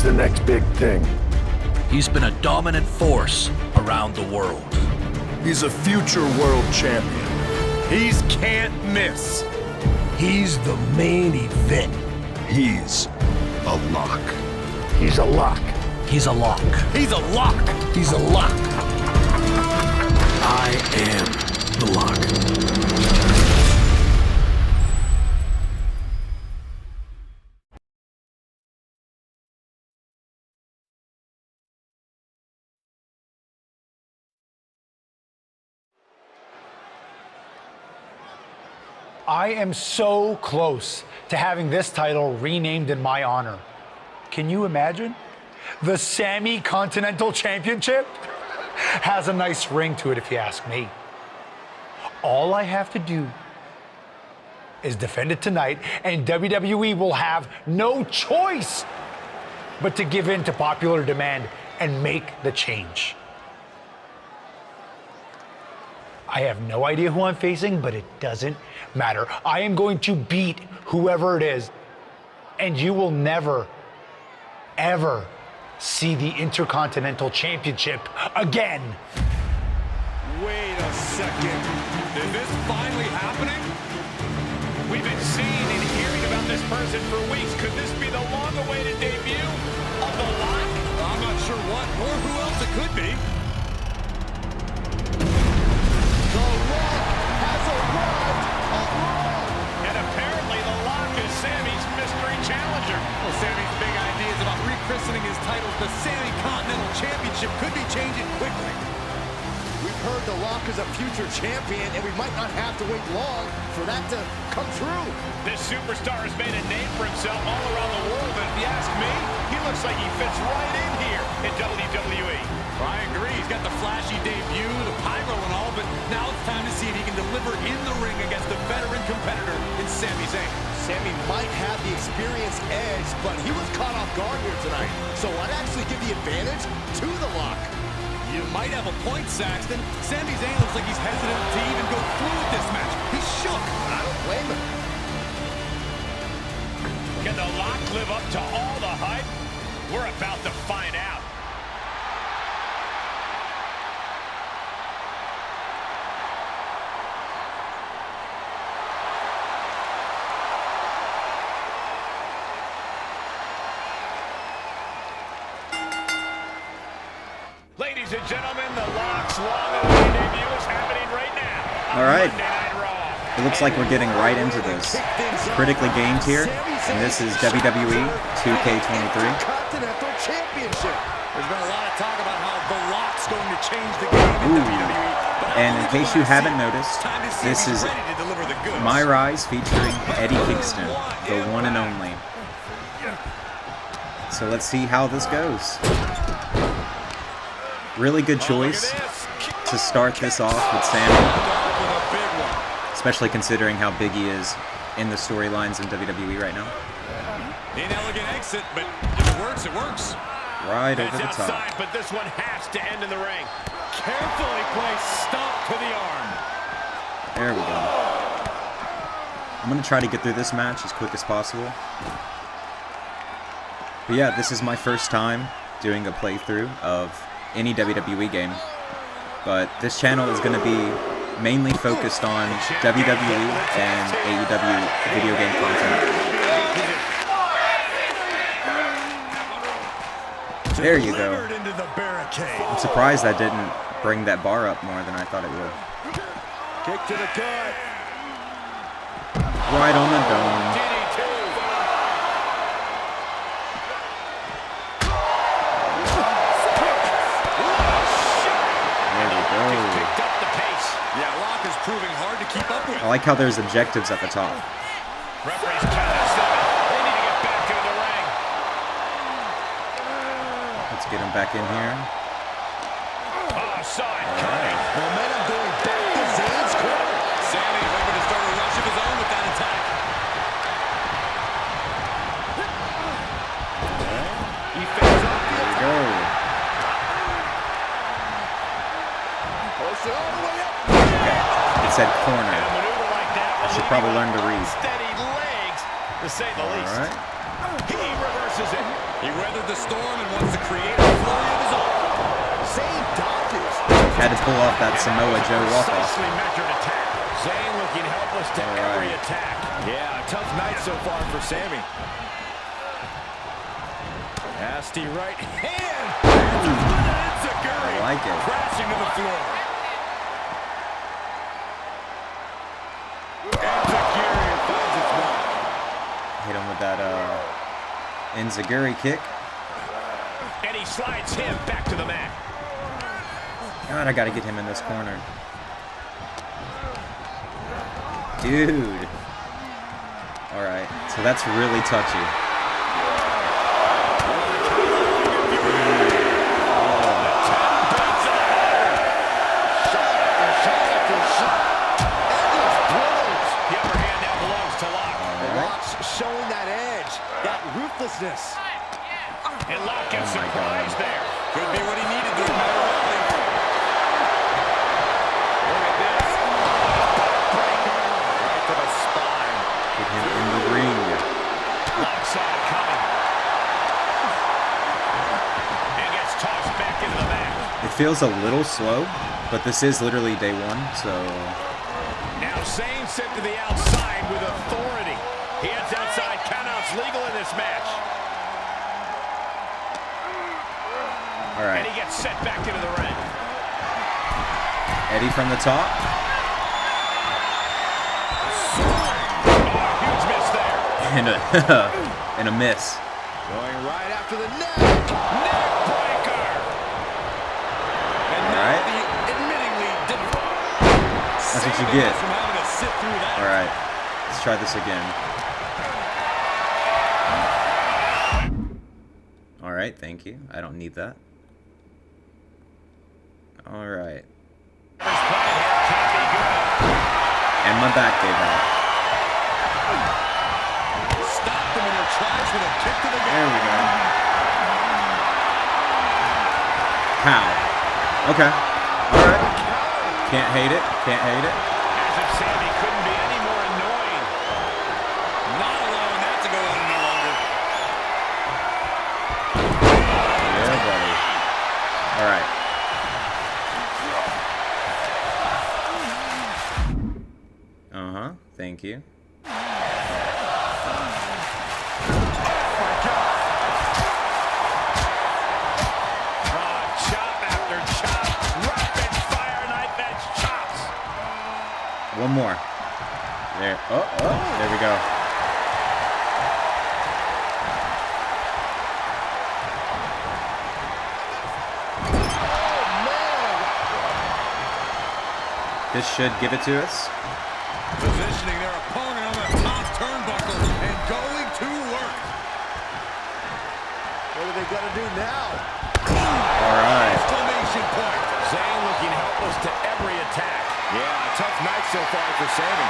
the next big thing. He's been a dominant force around the world. He's a future world champion. He's can't miss. He's the main event. He's a lock. He's a lock. He's a lock. He's a lock. He's a lock. I am the lock. I am so close to having this title renamed in my honor. Can you imagine? The Sammy Continental Championship has a nice ring to it, if you ask me. All I have to do is defend it tonight, and WWE will have no choice but to give in to popular demand and make the change. I have no idea who I'm facing, but it doesn't matter. I am going to beat whoever it is, and you will never, ever see the Intercontinental Championship again. Wait a second. Is this finally happening? We've been seeing and hearing about this person for weeks. Could this be the long-awaited debut of the Lock? I'm not sure what or who else it could be. The Lock has arrived on Raw. And apparently the Lock is Sammy's mystery challenger. Well, Sammy's big ideas about rechristening his title the Sammy Continental Championship could be changing quickly. We've heard the Lock is a future champion, and we might not have to wait long for that to come true. This superstar has made a name for himself all around the world, and if you ask me, he looks like he fits right in here in WWE. I agree. He's got the flashy debut, the pyro and all, but now it's time to see if he can deliver in the ring against a veteran competitor in Sami Zayn. Sammy might have the experience edge, but he was caught off guard here tonight. So I'd actually give the advantage to the Lock. You might have a point, Saxton. Sami Zayn looks like he's hesitant to even go through with this match. He's shook. I don't blame him. Can the Lock live up to all the hype? We're about to find out. Ladies and gentlemen, the Lock's long-awaited debut is happening right now. All right. It looks like we're getting right into this. Critically gamed here, and this is WWE 2K23. Continental Championship. There's been a lot of talk about how the Lock's going to change the game in WWE. And in case you haven't noticed, this is MYRISE featuring Eddie Kingston, the one and only. So let's see how this goes. Really good choice to start this off with Sammy, especially considering how big he is in the storylines in WWE right now. Inelegant exit, but if it works, it works. Right over the top. But this one has to end in the ring. Carefully placed stomp to the arm. There we go. I'm going to try to get through this match as quick as possible. But yeah, this is my first time doing a playthrough of any WWE game, but this channel is going to be mainly focused on WWE and AEW video game content. There you go. I'm surprised I didn't bring that bar up more than I thought it would. Kick to the gut. Right on the dome. I like how there's objectives at the top. Referee's count at 7. They need to get back in the ring. Let's get him back in here. Side right. Momentum going back to Zayn's corner. Sammy hoping to start a rush of his own with that attack. He fades off the There we go. Push it all the way up. Okay. It said corner. I should probably learn to read. Steady legs, to say the least. All right. He reverses it. He weathered the storm and wants to create a flurry of his own. Zayn dodges. Had to pull off that Samoa Joe walk-off. Precisely measured attack. Zayn looking helpless to every attack. Yeah, a tough night so far for Sammy. Nasty right hand. I like it. Crashing to the floor. Enziguri finds its mark. Hit him with that Enziguri kick. And he slides him back to the mat. God, I gotta get him in this corner. Dude. Alright, so that's really touchy. Showing that edge, that ruthlessness. And Lock gets Oh my surprised God. there. Could be what he needed to matter early. Look at this. Breaker right to the spine. Get him in the ring. Lock saw it coming. And gets tossed back into the mat. It feels a little slow, but this is literally day one, so... Now Zayn sent to the outside with authority. He heads outside. Countouts legal in this match. All right. And he gets set back into the ring. Eddie from the top. Oh, huge miss there. And a miss. Going right after the neck. Neck breaker. And now Alright. the admittingly That's what you get. from having to sit through that. All right. Let's try this again. All right, thank you. I don't need that. All right. And my back gave out. Stopped him in their tracks with a kick to the gut. There we go. How? Okay. All right. Can't hate it. Can't hate it. As if Sammy couldn't be any more annoying. Not allowing that to go on any longer. Yeah, buddy. All right. Uh-huh. Thank you. Chop after chop. Rapid fire knife edge chops. One more. There. Oh, there we go. This should give it to us. Positioning their opponent on the top turnbuckle and going to work. What are they going to do now? All right. Exclamation point. Zayn looking helpless to every attack. Yeah, a tough night so far for Sammy.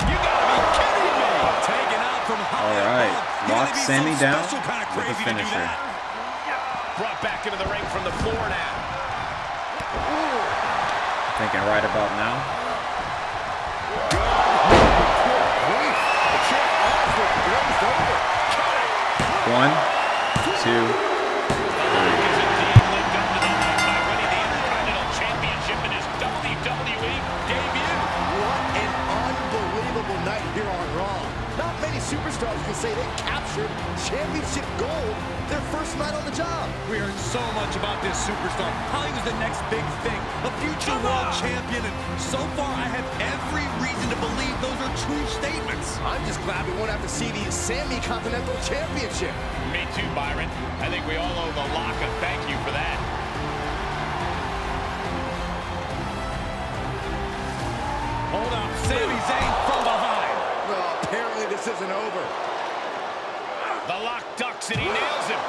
You gotta be kidding me! Taken out from high All right. above. You Lock gotta be Sammy some down special kind of with a crazy to do finisher. that. Brought back into the ring from the floor now. Thinking right about now. One, two, three. Is indeed lived up to the hype by winning the Intercontinental Championship in his WWE debut. What an unbelievable night here on Raw. Not many superstars can say they captured championship gold their first night on the job. We heard so much about this superstar. How he was the next big thing, a future world champion, and so far I have every reason to believe those are true statements. I'm just glad we won't have to see the Sammy Continental Championship. Me too, Byron. I think we all owe the Lock a thank you for that. Hold up, Sami Zayn from behind. Well, apparently this isn't over. The Lock ducks and he nails him.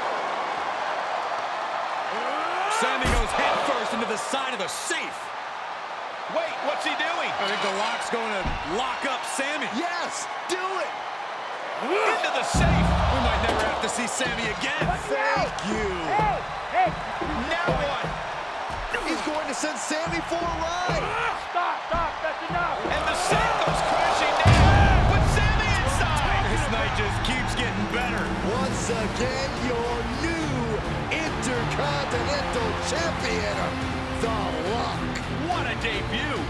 Sammy goes head first into the side of the safe. Wait, what's he doing? I think the Lock's going to lock up Sammy. Yes, do it. Into the safe. We might never have to see Sammy again. Thank you. Hey! Now what? He's going to send Sammy for a ride. Stop! That's enough! And the safe goes crashing down with Sammy inside. just keeps getting better. Once again, your new Intercontinental Champion, The Rock. What a debut.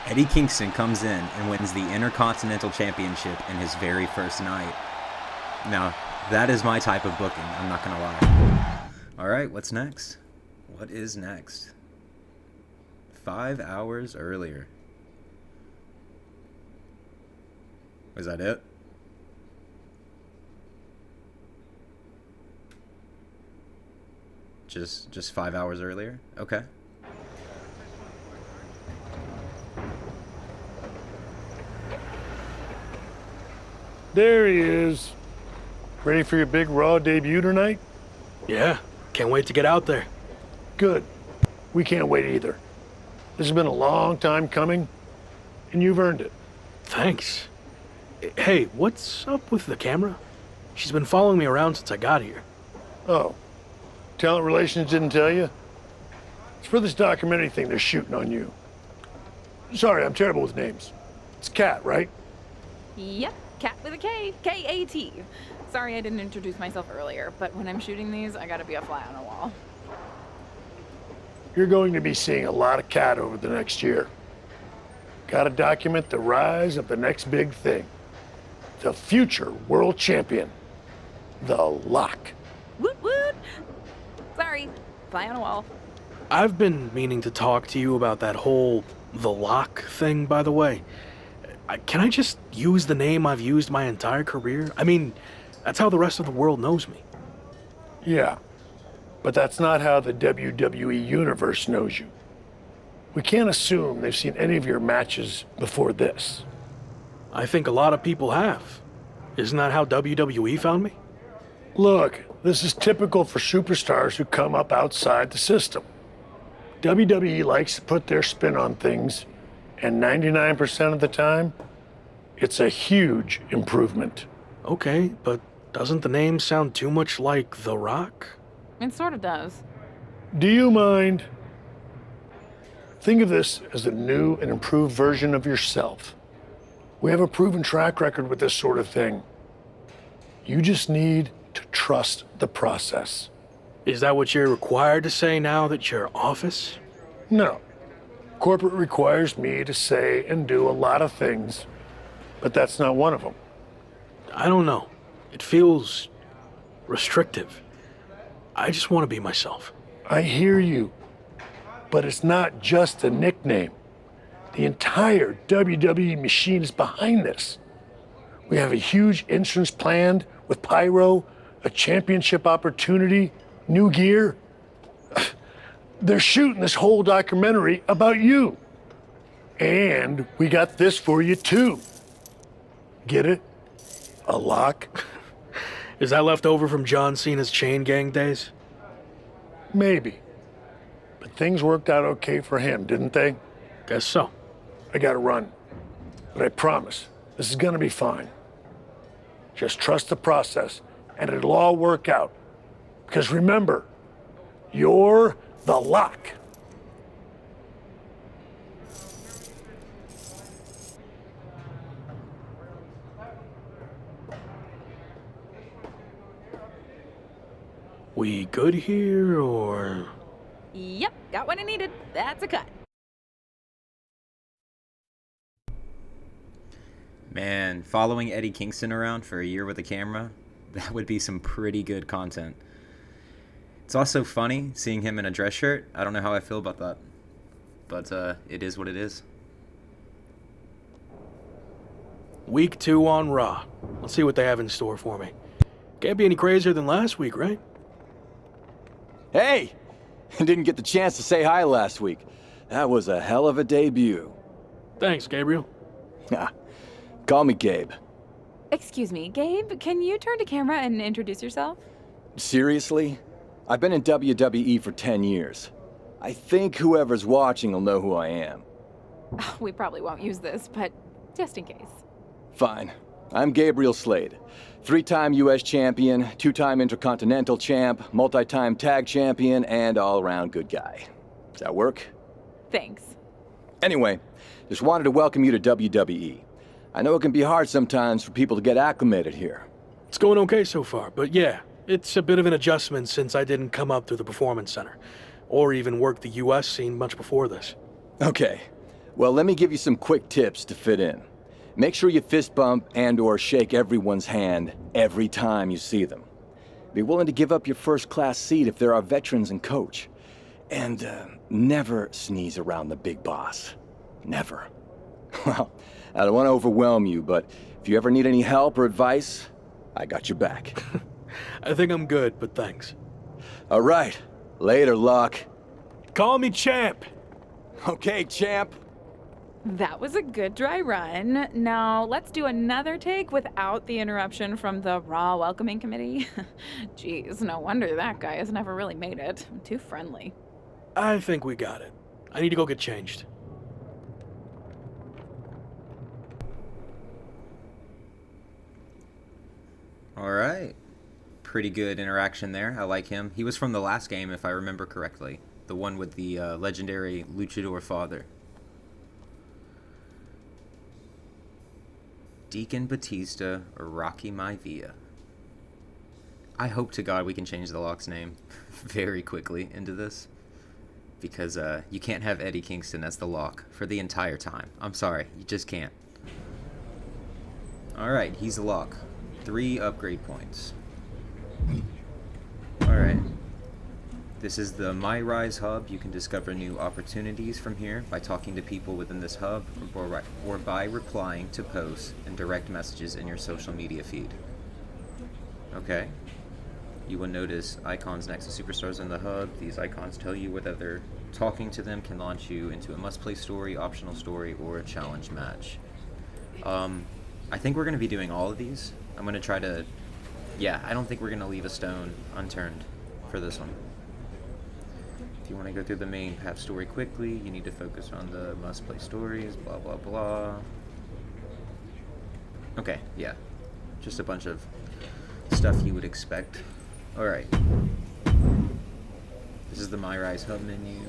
Eddie Kingston comes in and wins the Intercontinental Championship in his very first night. Now, that is my type of booking, I'm not gonna lie. Alright, what's next? What is next? 5 hours earlier. Was that it? Just 5 hours earlier? Okay. There he is. Ready for your big Raw debut tonight? Yeah, can't wait to get out there. Good. We can't wait either. This has been a long time coming, and you've earned it. Thanks. Hey, what's up with the camera? She's been following me around since I got here. Oh, talent relations didn't tell you? It's for this documentary thing they're shooting on you. Sorry, I'm terrible with names. It's Kat, right? Yep, Cat with a K, K-A-T. Sorry I didn't introduce myself earlier, but when I'm shooting these, I gotta be a fly on a wall. You're going to be seeing a lot of Kat over the next year. Gotta document the rise of the next big thing. The future world champion. The Lock. Woot woot! Sorry, fly on a wall. I've been meaning to talk to you about that whole The Lock thing, by the way. Can I just use the name I've used my entire career? I mean, that's how the rest of the world knows me. Yeah, but that's not how the WWE Universe knows you. We can't assume they've seen any of your matches before this. I think a lot of people have. Isn't that how WWE found me? Look, this is typical for superstars who come up outside the system. WWE likes to put their spin on things, and 99% of the time, it's a huge improvement. Okay, but doesn't the name sound too much like The Rock? It sort of does. Do you mind? Think of this as a new and improved version of yourself. We have a proven track record with this sort of thing. You just need to trust the process. Is that what you're required to say now that you're office? No. Corporate requires me to say and do a lot of things, but that's not one of them. I don't know. It feels restrictive. I just want to be myself. I hear you, but it's not just a nickname. The entire WWE machine is behind this. We have a huge entrance planned with pyro, a championship opportunity, new gear. They're shooting this whole documentary about you. And we got this for you too. Get it? A lock? Is that left over from John Cena's Chain Gang days? Maybe. But things worked out okay for him, didn't they? Guess so. I gotta run. But I promise, this is gonna be fine. Just trust the process, and it'll all work out. Because remember, you're the Lock. We good here, or...? Yep, got what I needed. That's a cut. Man, following Eddie Kingston around for a year with a camera, that would be some pretty good content. It's also funny seeing him in a dress shirt. I don't know how I feel about that, but it is what it is. Week 2 on Raw. Let's see what they have in store for me. Can't be any crazier than last week, right? Hey! Didn't get the chance to say hi last week. That was a hell of a debut. Thanks, Gabriel. Call me Gabe. Excuse me, Gabe, can you turn to camera and introduce yourself? Seriously? I've been in WWE for 10 years. I think whoever's watching will know who I am. We probably won't use this, but just in case. Fine. I'm Gabriel Slade. 3-time US champion, 2-time Intercontinental champ, multi-time tag champion, and all-around good guy. Does that work? Thanks. Anyway, just wanted to welcome you to WWE. I know it can be hard sometimes for people to get acclimated here. It's going okay so far, but yeah, it's a bit of an adjustment since I didn't come up through the Performance Center, or even work the US scene much before this. Okay, well, let me give you some quick tips to fit in. Make sure you fist bump and/or shake everyone's hand every time you see them. Be willing to give up your first-class seat if there are veterans and coach. And never sneeze around the big boss. Never. Well, I don't want to overwhelm you, but if you ever need any help or advice, I got your back. I think I'm good, but thanks. All right. Later, Luck. Call me Champ. Okay, champ. That was a good dry run. Now, let's do another take without the interruption from the Raw welcoming committee. Jeez, no wonder that guy has never really made it. Too friendly. I think we got it. I need to go get changed. Alright. Pretty good interaction there. I like him. He was from the last game, if I remember correctly. The one with the legendary luchador father. Deacon Batista or Rocky Maivia. I hope to God we can change the Lock's name very quickly into this. Because you can't have Eddie Kingston as the Lock for the entire time. I'm sorry, you just can't. Alright, he's the Lock. 3 upgrade points. Alright. This is the MyRISE hub. You can discover new opportunities from here by talking to people within this hub or by replying to posts and direct messages in your social media feed. Okay. You will notice icons next to superstars in the hub. These icons tell you whether talking to them can launch you into a must-play story, optional story, or a challenge match. I think we're going to be doing all of these. I'm going to try to... Yeah, I don't think we're going to leave a stone unturned for this one. If you want to go through the main path story quickly, you need to focus on the must-play stories, blah, blah, blah. Okay, yeah. Just a bunch of stuff you would expect. Alright. This is the MyRISE hub menu.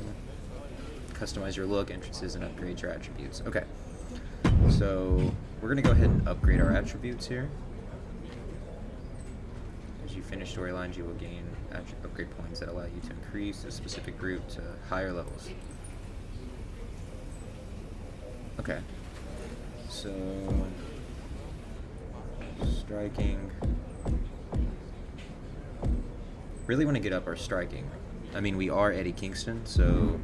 Customize your look, entrances, and upgrade your attributes. Okay. So, we're going to go ahead and upgrade our attributes here. As you finish storylines, you will gain upgrade points that allow you to increase a specific group to higher levels. Okay. So, striking. Really want to get up our striking. I mean, we are Eddie Kingston, so...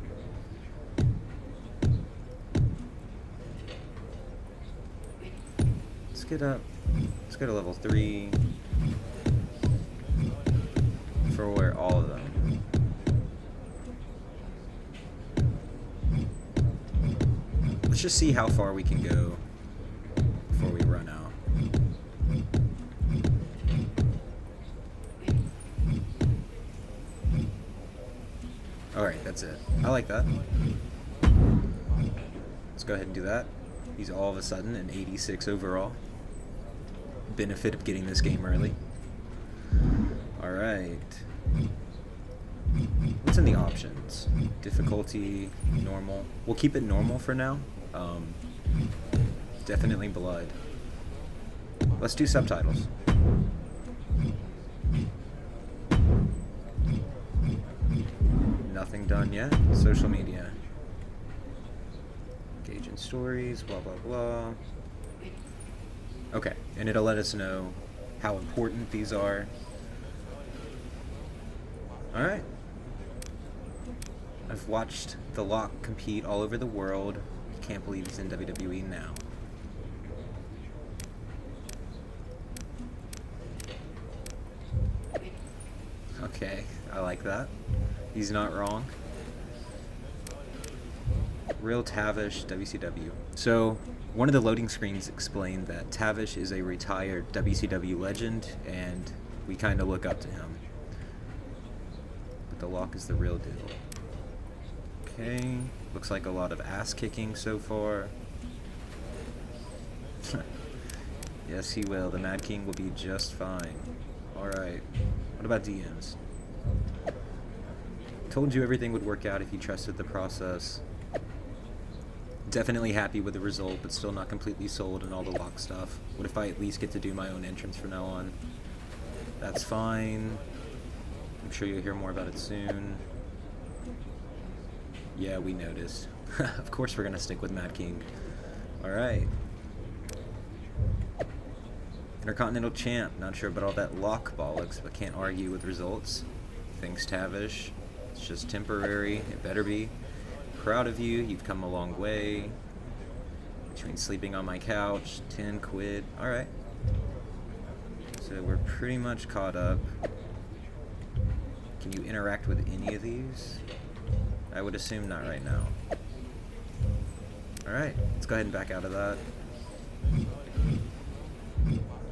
Let's get up. Let's go to level 3. For all of them. Let's just see how far we can go before we run out. Alright, that's it. I like that. Let's go ahead and do that. He's all of a sudden an 86 overall. Benefit of getting this game early. Alright. What's in the options? Difficulty, normal. We'll keep it normal for now. Definitely blood. Let's do subtitles. Nothing done yet. Social media. Engage in stories, blah, blah, blah. Okay, and it'll let us know how important these are. Alright. I've watched The Lock compete all over the world. Can't believe he's in WWE now. Okay, I like that. He's not wrong. Real Tavish, WCW. So, one of the loading screens explained that Tavish is a retired WCW legend, and we kind of look up to him. But The Lock is the real deal. Okay, looks like a lot of ass-kicking so far. Yes, he will. The Mad King will be just fine. Alright, what about DMs? Told you everything would work out if you trusted the process. Definitely happy with the result, but still not completely sold on all the lock stuff. What if I at least get to do my own entrance from now on? That's fine. I'm sure you'll hear more about it soon. Yeah, we noticed. Of course we're gonna stick with Mad King. Alright. Intercontinental Champ. Not sure about all that lock bollocks, but can't argue with results. Thanks, Tavish. It's just temporary. It better be. Proud of you. You've come a long way. Between sleeping on my couch, 10 quid. Alright. So we're pretty much caught up. Can you interact with any of these? I would assume not right now. Alright, let's go ahead and back out of that.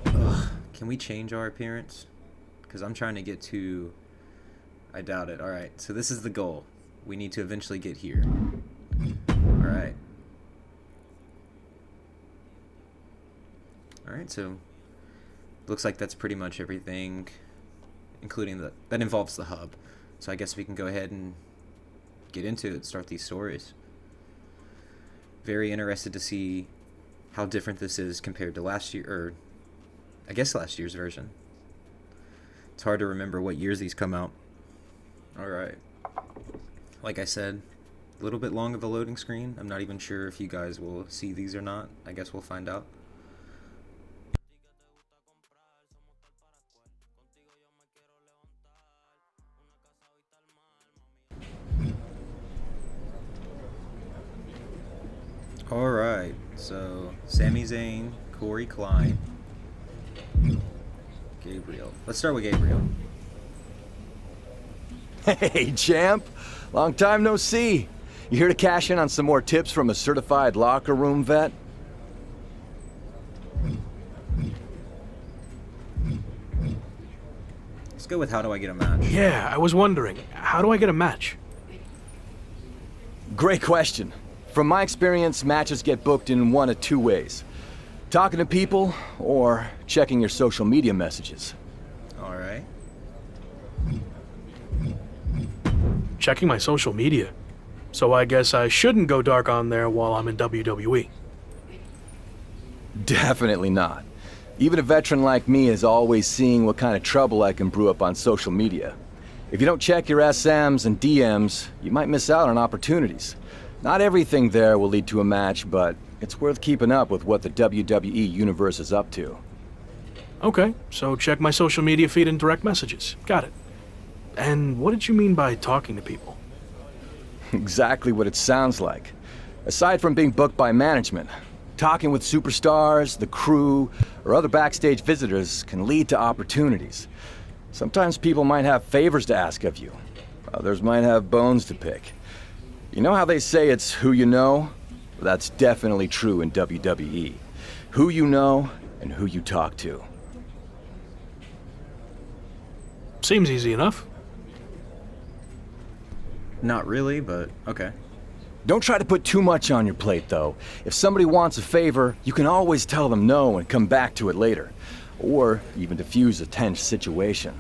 Ugh, can we change our appearance? Because I'm trying to get to... I doubt it. Alright, so this is the goal. We need to eventually get here. Alright. Alright, so... looks like that's pretty much everything, including that involves the hub. So I guess we can go ahead and get into it, start these stories. Very interested to see how different this is compared to last year, or I guess last year's version. It's hard to remember what years these come out. Alright. Like I said, a little bit long of a loading screen. I'm not even sure if you guys will see these or not. I guess we'll find out. Alright, so Sami Zayn, Corey Klein, Gabriel. Let's start with Gabriel. Hey, champ. Long time no see. You here to cash in on some more tips from a certified locker room vet? Let's go with how do I get a match? Yeah, I was wondering, how do I get a match? Great question. From my experience, matches get booked in one of two ways. Talking to people, or checking your social media messages. Alright. Checking my social media. So I guess I shouldn't go dark on there while I'm in WWE. Definitely not. Even a veteran like me is always seeing what kind of trouble I can brew up on social media. If you don't check your SMs and DMs, you might miss out on opportunities. Not everything there will lead to a match, but it's worth keeping up with what the WWE universe is up to. Okay, so check my social media feed and direct messages. Got it. And what did you mean by talking to people? Exactly what it sounds like. Aside from being booked by management, talking with superstars, the crew, or other backstage visitors can lead to opportunities. Sometimes people might have favors to ask of you. Others might have bones to pick. You know how they say it's who you know? That's definitely true in WWE. Who you know and who you talk to. Seems easy enough. Not really, but okay. Don't try to put too much on your plate, though. If somebody wants a favor, you can always tell them no and come back to it later. Or even diffuse a tense situation.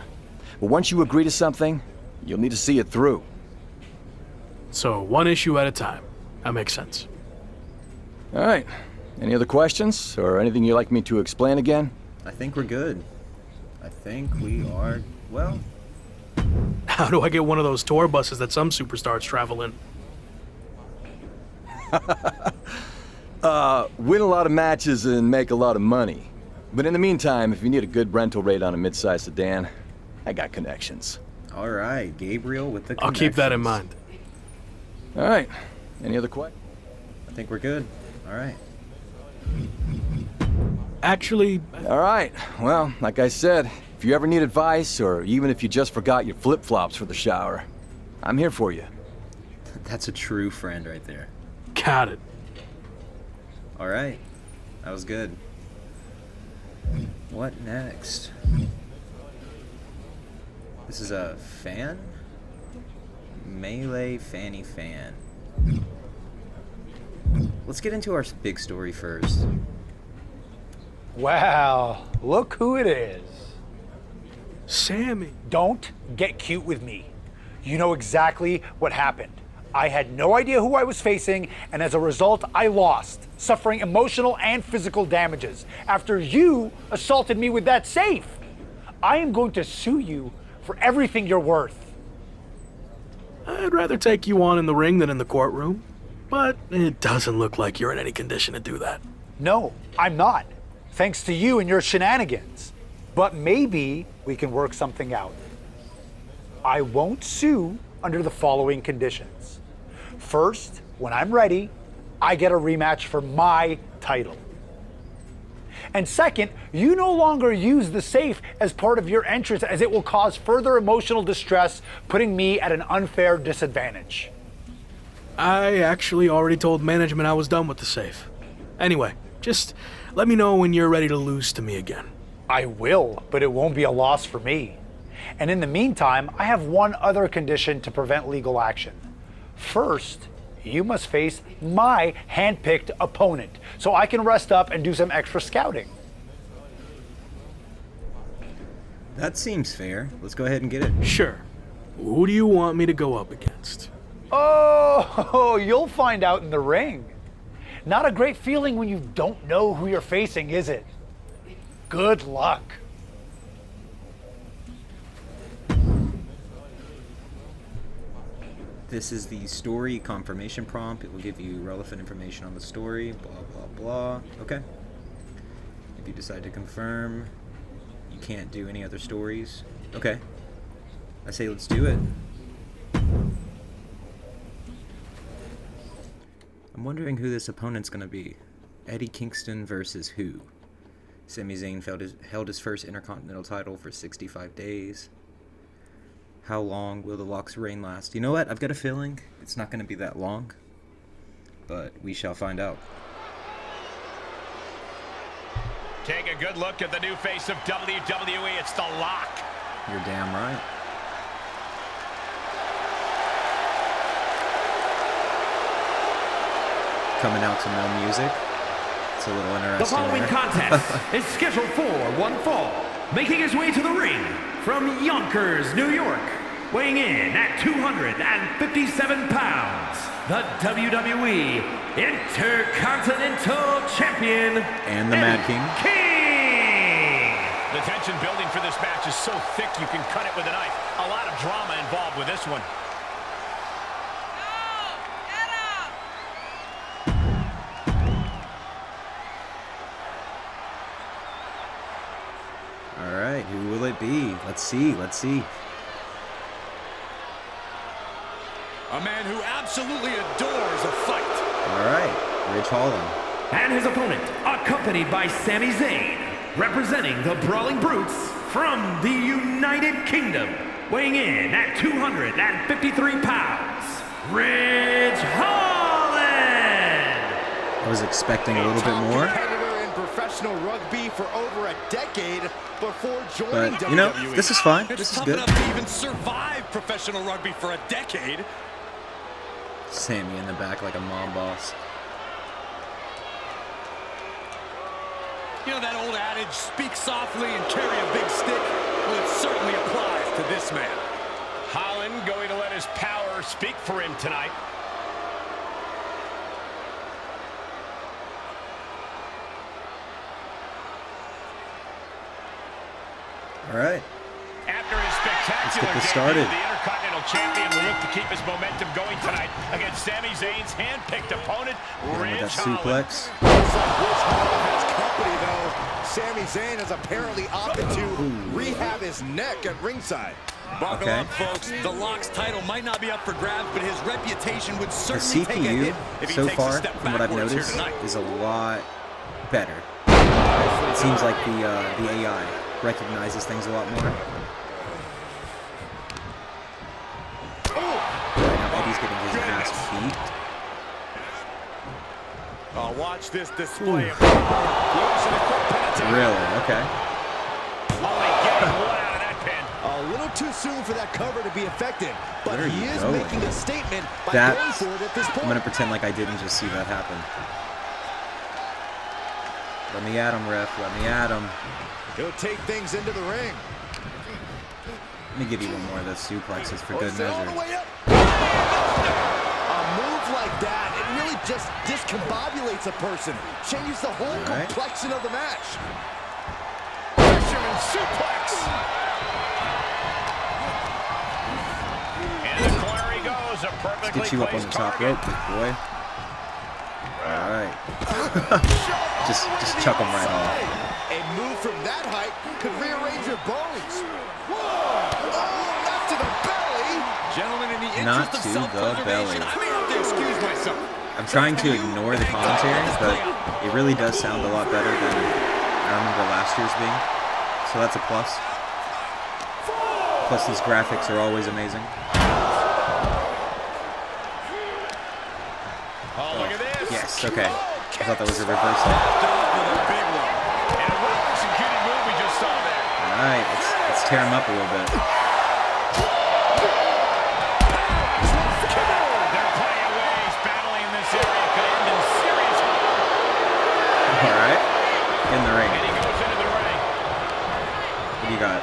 But once you agree to something, you'll need to see it through. So one issue at a time. That makes sense. All right. Any other questions or anything you'd like me to explain again? I think we're good. I think we are, well... How do I get one of those tour buses that some superstars travel in? Win a lot of matches and make a lot of money. But in the meantime, if you need a good rental rate on a mid-sized sedan, I got connections. Alright, Gabriel with the I'll keep that in mind. All right. Any other questions? I think we're good. Alright. Actually... All right. Well, like I said, if you ever need advice, or even if you just forgot your flip-flops for the shower, I'm here for you. That's a true friend right there. Got it. Alright. That was good. What next? This is a fan? Melee Fanny Fan. Let's get into our big story first. Wow, look who it is. Sami. Don't get cute with me. You know exactly what happened. I had no idea who I was facing, and as a result, I lost, suffering emotional and physical damages after you assaulted me with that safe. I am going to sue you for everything you're worth. I'd rather take you on in the ring than in the courtroom, but it doesn't look like you're in any condition to do that. No, I'm not, thanks to you and your shenanigans. But maybe we can work something out. I won't sue under the following conditions. First, when I'm ready, I get a rematch for my title. And second, you no longer use the safe as part of your entrance, as it will cause further emotional distress, putting me at an unfair disadvantage. I actually already told management I was done with the safe. Anyway, just let me know when you're ready to lose to me again. I will, but it won't be a loss for me. And in the meantime, I have one other condition to prevent legal action. First, you must face my hand-picked opponent, so I can rest up and do some extra scouting. That seems fair. Let's go ahead and get it. Sure. Who do you want me to go up against? Oh, you'll find out in the ring. Not a great feeling when you don't know who you're facing, is it? Good luck. This is the story confirmation prompt. It will give you relevant information on the story, blah, blah, blah. Okay. If you decide to confirm, you can't do any other stories. Okay. I say let's do it. I'm wondering who this opponent's going to be. Eddie Kingston versus who? Sami Zayn held his first Intercontinental title for 65 days. How long will the Lock's reign last? You know what? I've got a feeling it's not going to be that long. But we shall find out. Take a good look at the new face of WWE. It's the Lock. You're damn right. Coming out to no music. It's a little interesting. The following contest is scheduled for one fall. Making his way to the ring from Yonkers, New York, weighing in at 257 pounds, the WWE Intercontinental Champion, and the Mad King. The tension building for this match is so thick you can cut it with a knife. A lot of drama involved with this one. Alright, who will it be? Let's see, let's see. A man who absolutely adores a fight. Alright, Ridge Holland. And his opponent, accompanied by Sami Zayn, representing the Brawling Brutes from the United Kingdom, weighing in at 253 pounds, Ridge Holland! I was expecting a little bit more. Competitor in professional rugby for over a decade before joining WWE. But, you know, this is fine. This is good. It's tough enough to even survive professional rugby for a decade. Sammy in the back like a mob boss. You know that old adage, speak softly and carry a big stick? Well, it certainly applies to this man. Holland going to let his power speak for him tonight. All right. After his spectacular Let's get this debut, started. the Intercontinental Champion will look to keep his momentum going tonight against Sami Zayn's hand-picked opponent, Ridge That Holland. suplex. Looks like Ridge Holland has company, though. Sami Zayn has apparently opted to rehab his neck at ringside. Buckle Okay. up, folks. The Lock's title might not be up for grabs, but his reputation would The certainly take a CPU, hit if he so takes far, a step from what I've backwards here noticed, tonight. is a lot better. It seems like the AI recognizes things a lot more. Right now, Eddie's getting his ass beat. Oh, watch this display of power. Really? Okay. Only getting one out of that pin. A little too soon for that cover to be effective, but Where are he you is going? making a statement by That- going for it at this I'm point. gonna pretend like I didn't just see that happen. Let me at him, ref. Let me at him. He'll take things into the ring. Let me give you one more of those suplexes for good All the measure. way up. that. It really just discombobulates a person. Changes the whole complexion of the match. Fisherman suplex. In the corner he goes. A perfectly Get you up on the top rope, big boy. Alright. just chuck him right off. A move from that height could rearrange your bones. Whoa! Oh, not to the belly. Gentlemen, in the Not interest of to the self-preservation, belly. I may have to excuse myself. I'm trying to ignore the commentary, but it really does sound a lot better than I remember last year's being. So that's a plus. Plus these graphics are always amazing. Oh, look at this. Yes, okay. I thought that was a reversal. Big one. And a well-executed move we just saw there. Alright, let's tear him up a little bit. They're playing ways, battling in this area. Could end in serious harm. Alright. In the ring. And he goes into the ring. What do you got?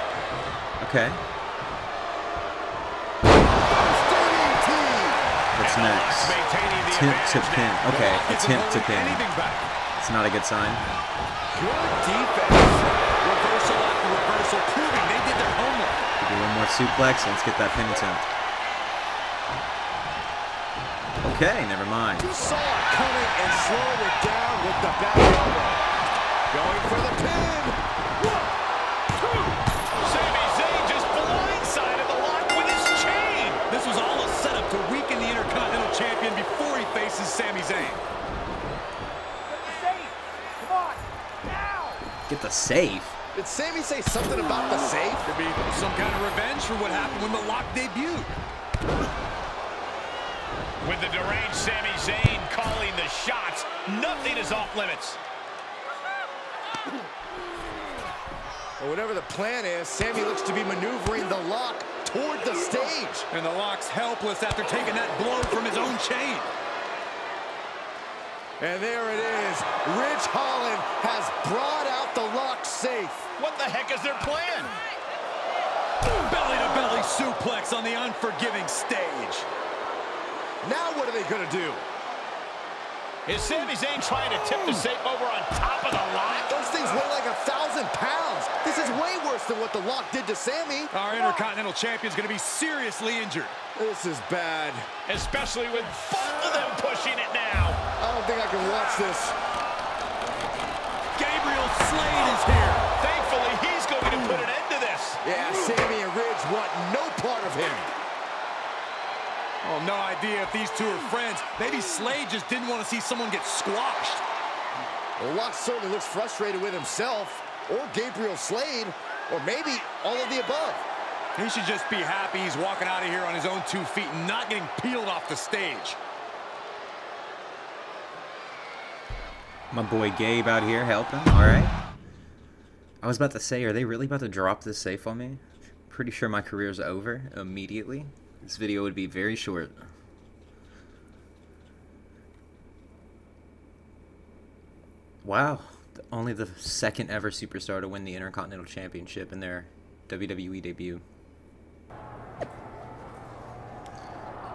Okay. What's next? Attempt to pin. Okay, attempt to pin. It's not a good sign. Good defense. Reversal after reversal, proving they did their homework. Do one more suplex. Let's get that pin attempt. Okay, never mind. Saw it coming and slowed it down with the back elbow. Going for the pin. Sami Zayn just blindsided the Lock with his chain. This was all a setup to weaken the Intercontinental Champion before he faces Sami Zayn. Get the save. Did Sami say something about the safe? Could be some kind of revenge for what happened when the Lock debuted. With the deranged Sami Zayn calling the shots, nothing is off limits. Well, whatever the plan is, Sami looks to be maneuvering the Lock toward the stage. And the Lock's helpless after taking that blow from his own chain. And there it is. Ridge Holland has brought out the Lock safe. What the heck is their plan? Belly-to-belly suplex on the unforgiving stage. Now what are they going to do? Is Sami Zayn trying to tip the safe over on top of the Lock? Those things weigh like 1,000 pounds. This is way worse than what the Lock did to Sami. Our Intercontinental Champion's going to be seriously injured. This is bad. Especially with both of them pushing it now. I don't think I can watch this. Gabriel Slade is here. Thankfully, he's going to put an end to this. Yeah, Sami and Ridge want no part of him. Oh, no idea if these two are friends. Maybe Slade just didn't want to see someone get squashed. Well, Lock certainly looks frustrated with himself, or Gabriel Slade, or maybe all of the above. He should just be happy he's walking out of here on his own 2 feet and not getting peeled off the stage. My boy Gabe out here helping. Alright. I was about to say, are they really about to drop this safe on me? Pretty sure my career's over immediately. This video would be very short. Wow. Only the second ever superstar to win the Intercontinental Championship in their WWE debut.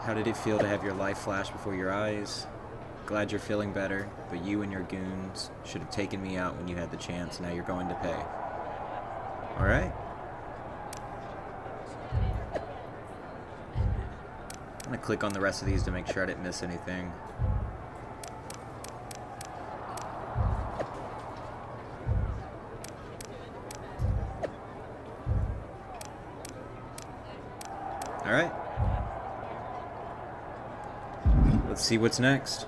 How did it feel to have your life flash before your eyes? Glad you're feeling better, but you and your goons should have taken me out when you had the chance. Now you're going to pay. Alright. I'm going to click on the rest of these to make sure I didn't miss anything. Alright. Let's see what's next.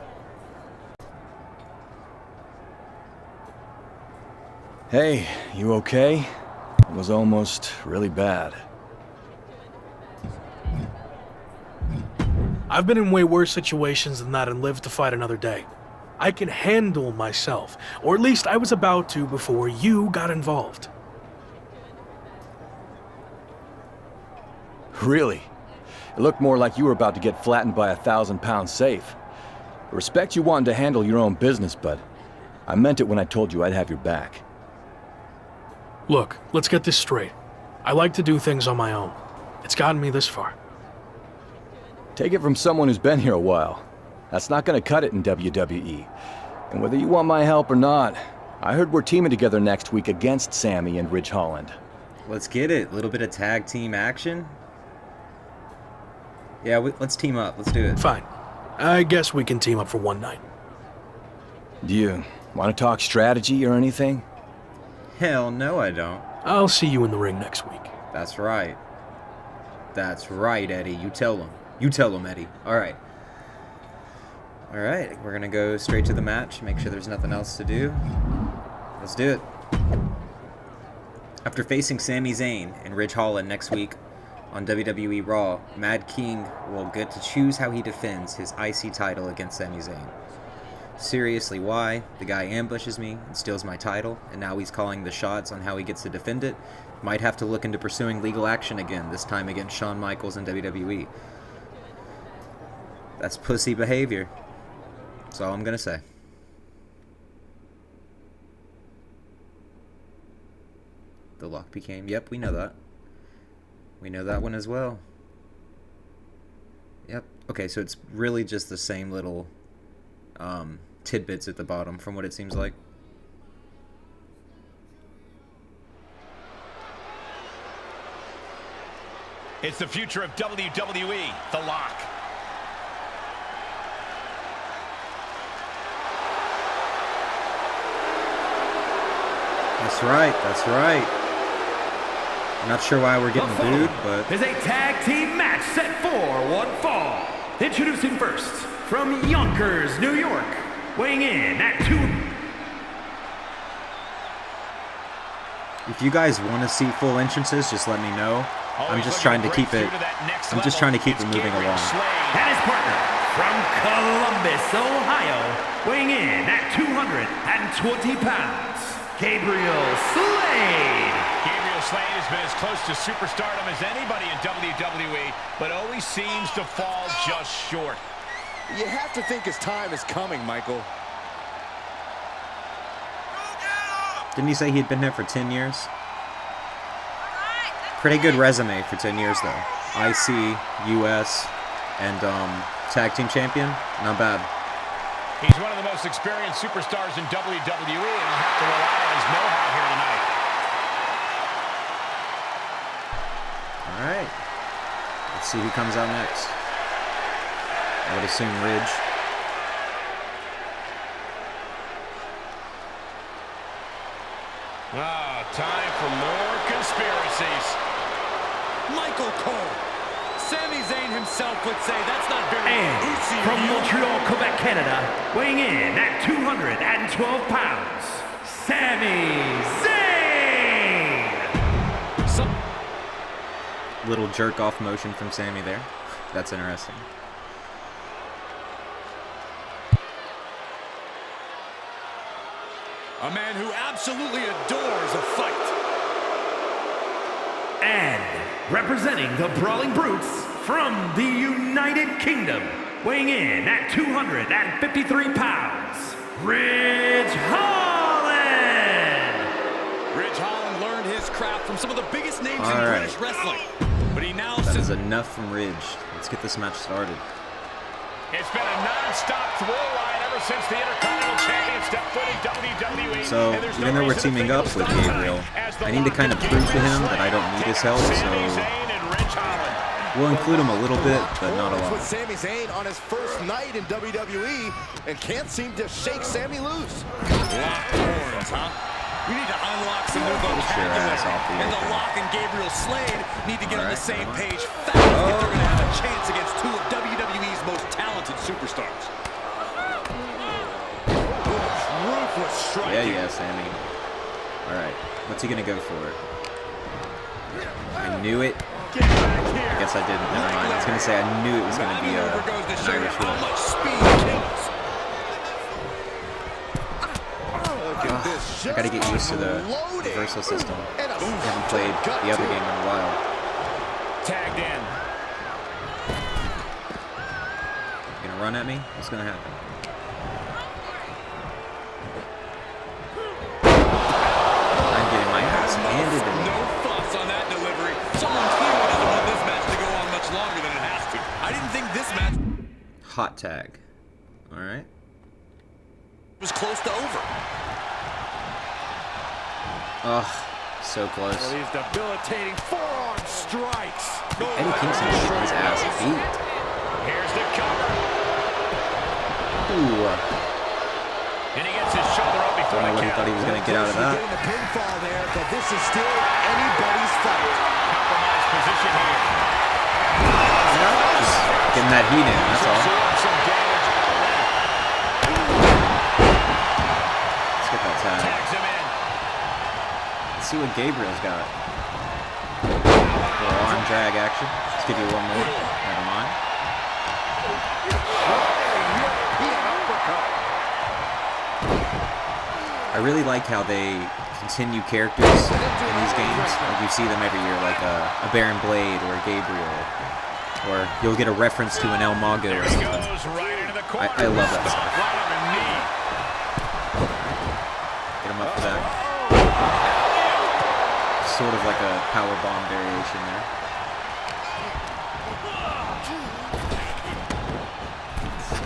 Hey, you okay? It was almost really bad. I've been in way worse situations than that and lived to fight another day. I can handle myself, or at least I was about to before you got involved. Really? It looked more like you were about to get flattened by a 1,000-pound safe. I respect you wanting to handle your own business, but I meant it when I told you I'd have your back. Look, let's get this straight. I like to do things on my own. It's gotten me this far. Take it from someone who's been here a while. That's not gonna cut it in WWE. And whether you want my help or not, I heard we're teaming together next week against Sammy and Ridge Holland. Let's get it. A little bit of tag team action. Yeah, let's team up. Let's do it. Fine. I guess we can team up for one night. Do you want to talk strategy or anything? Hell no, I don't. I'll see you in the ring next week. That's right. That's right, Eddie. You tell him. You tell him, Eddie. All right. All right. We're going to go straight to the match. Make sure there's nothing else to do. Let's do it. After facing Sami Zayn and Ridge Holland next week on WWE Raw, Mad King will get to choose how he defends his IC title against Sami Zayn. Seriously, why? The guy ambushes me and steals my title, and now he's calling the shots on how he gets to defend it. Might have to look into pursuing legal action again, this time against Shawn Michaels and WWE. That's pussy behavior. That's all I'm gonna say. The lock became... Yep, we know that. We know that one as well. Yep. Okay, so it's really just the same little tidbits at the bottom from what it seems like. It's the future of WWE, the lock. That's right, that's right. I'm not sure why we're getting booed, but... There's a tag team match set for one fall. Introducing first, from Yonkers, New York, weighing in at 2... If you guys want to see full entrances, just let me know. I'm just trying to keep it... I'm just trying to keep it moving along. And his partner, from Columbus, Ohio, weighing in at 220 pounds, Gabriel Slade. Gabriel Slade has been as close to superstardom as anybody in WWE, but always seems to fall just short. You have to think his time is coming, Michael. Didn't he say he'd been here for 10 years? Pretty good resume for 10 years, though. IC, US, and tag team champion. Not bad. He's one of the most experienced superstars in WWE, and he'll have to rely on his know-how here tonight. All right. Let's see who comes out next. I would assume Ridge. Time for more conspiracies. Michael Cole. Sami Zayn himself would say that's not very And from Montreal, Quebec, Canada, weighing in at 212 pounds, Sami Zayn! Little jerk-off motion from Sami there. That's interesting. A man who absolutely adores a fight. And representing the Brawling Brutes from the United Kingdom, weighing in at 253 pounds, Ridge Holland! Ridge Holland learned his craft from some of the biggest names in British wrestling. But he now That is enough from Ridge. Let's get this match started. It's been a non-stop thrill ride ever since the Intercontinental Champion stepped foot in WWE. So, even though we're teaming up with Gabriel, I need to kind of prove to him that I don't need his help, so we'll include him a little bit, but not a lot. With Sami Zayn on his first night in WWE and can't seem to shake Sami loose. Locked horns, huh? We need to unlock some new vocabulary. And the Lock and Gabriel Slade need to get on the same page fast if they're going to have a chance against two of WWE's most talented superstars. Ruthless striking. Yeah, Sammy. Alright, what's he gonna go for? I knew it. I guess I didn't. Never mind. I was gonna say I knew it was gonna be an Irish whip. I gotta get used to the reversal system. I haven't played the other game in a while. Tagged in. You gonna run at me? What's gonna happen? I'm getting my ass handed to me. No fuss on that delivery. Someone clearly doesn't want this match to go on much longer than it has to. I didn't think this match... Hot tag. All right. Was close to over. Ugh, so close. These debilitating forearm strikes. Eddie Kingston is getting his ass beat. Here's the cover. Ooh. And he gets his shoulder up before Don't know what he thought he was going to get out of that. Getting the pinfall there, but this is still anybody's fight. Compromised position here. Just getting that heat in, that's all. Some damage already. Let's get that tag. Tags him in. Let's see what Gabriel's got. Little arm drag action. Let's give you one more. Never mind. I really like how they continue characters in these games. Like you see them every year, like a Baron Blade or a Gabriel, or you'll get a reference to an El Mago or something. I love that stuff. Get him up for that. Sort of like a power bomb variation there.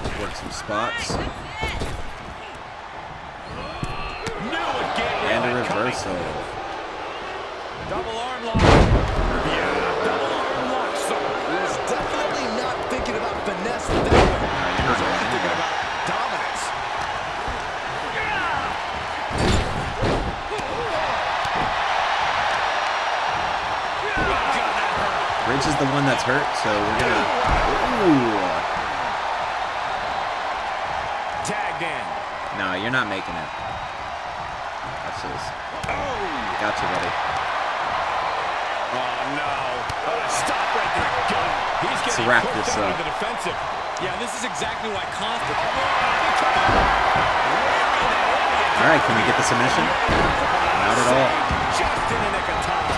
Let's work some spots. And a reversal. Double arm lock. Yeah, double arm lock, sir. Was definitely not thinking about finesse with that one. He was only thinking about dominance. Ridge is the one that's hurt, so we're gonna. Ooh. Tagged in. No, you're not making it. That's this. Gotcha, buddy. Oh no! Stop right there. Go. He's Let's getting wrap put this down up. to the defensive. Yeah, this is exactly why constant. All right, can we get the submission? Not at all. Just in the nick of time.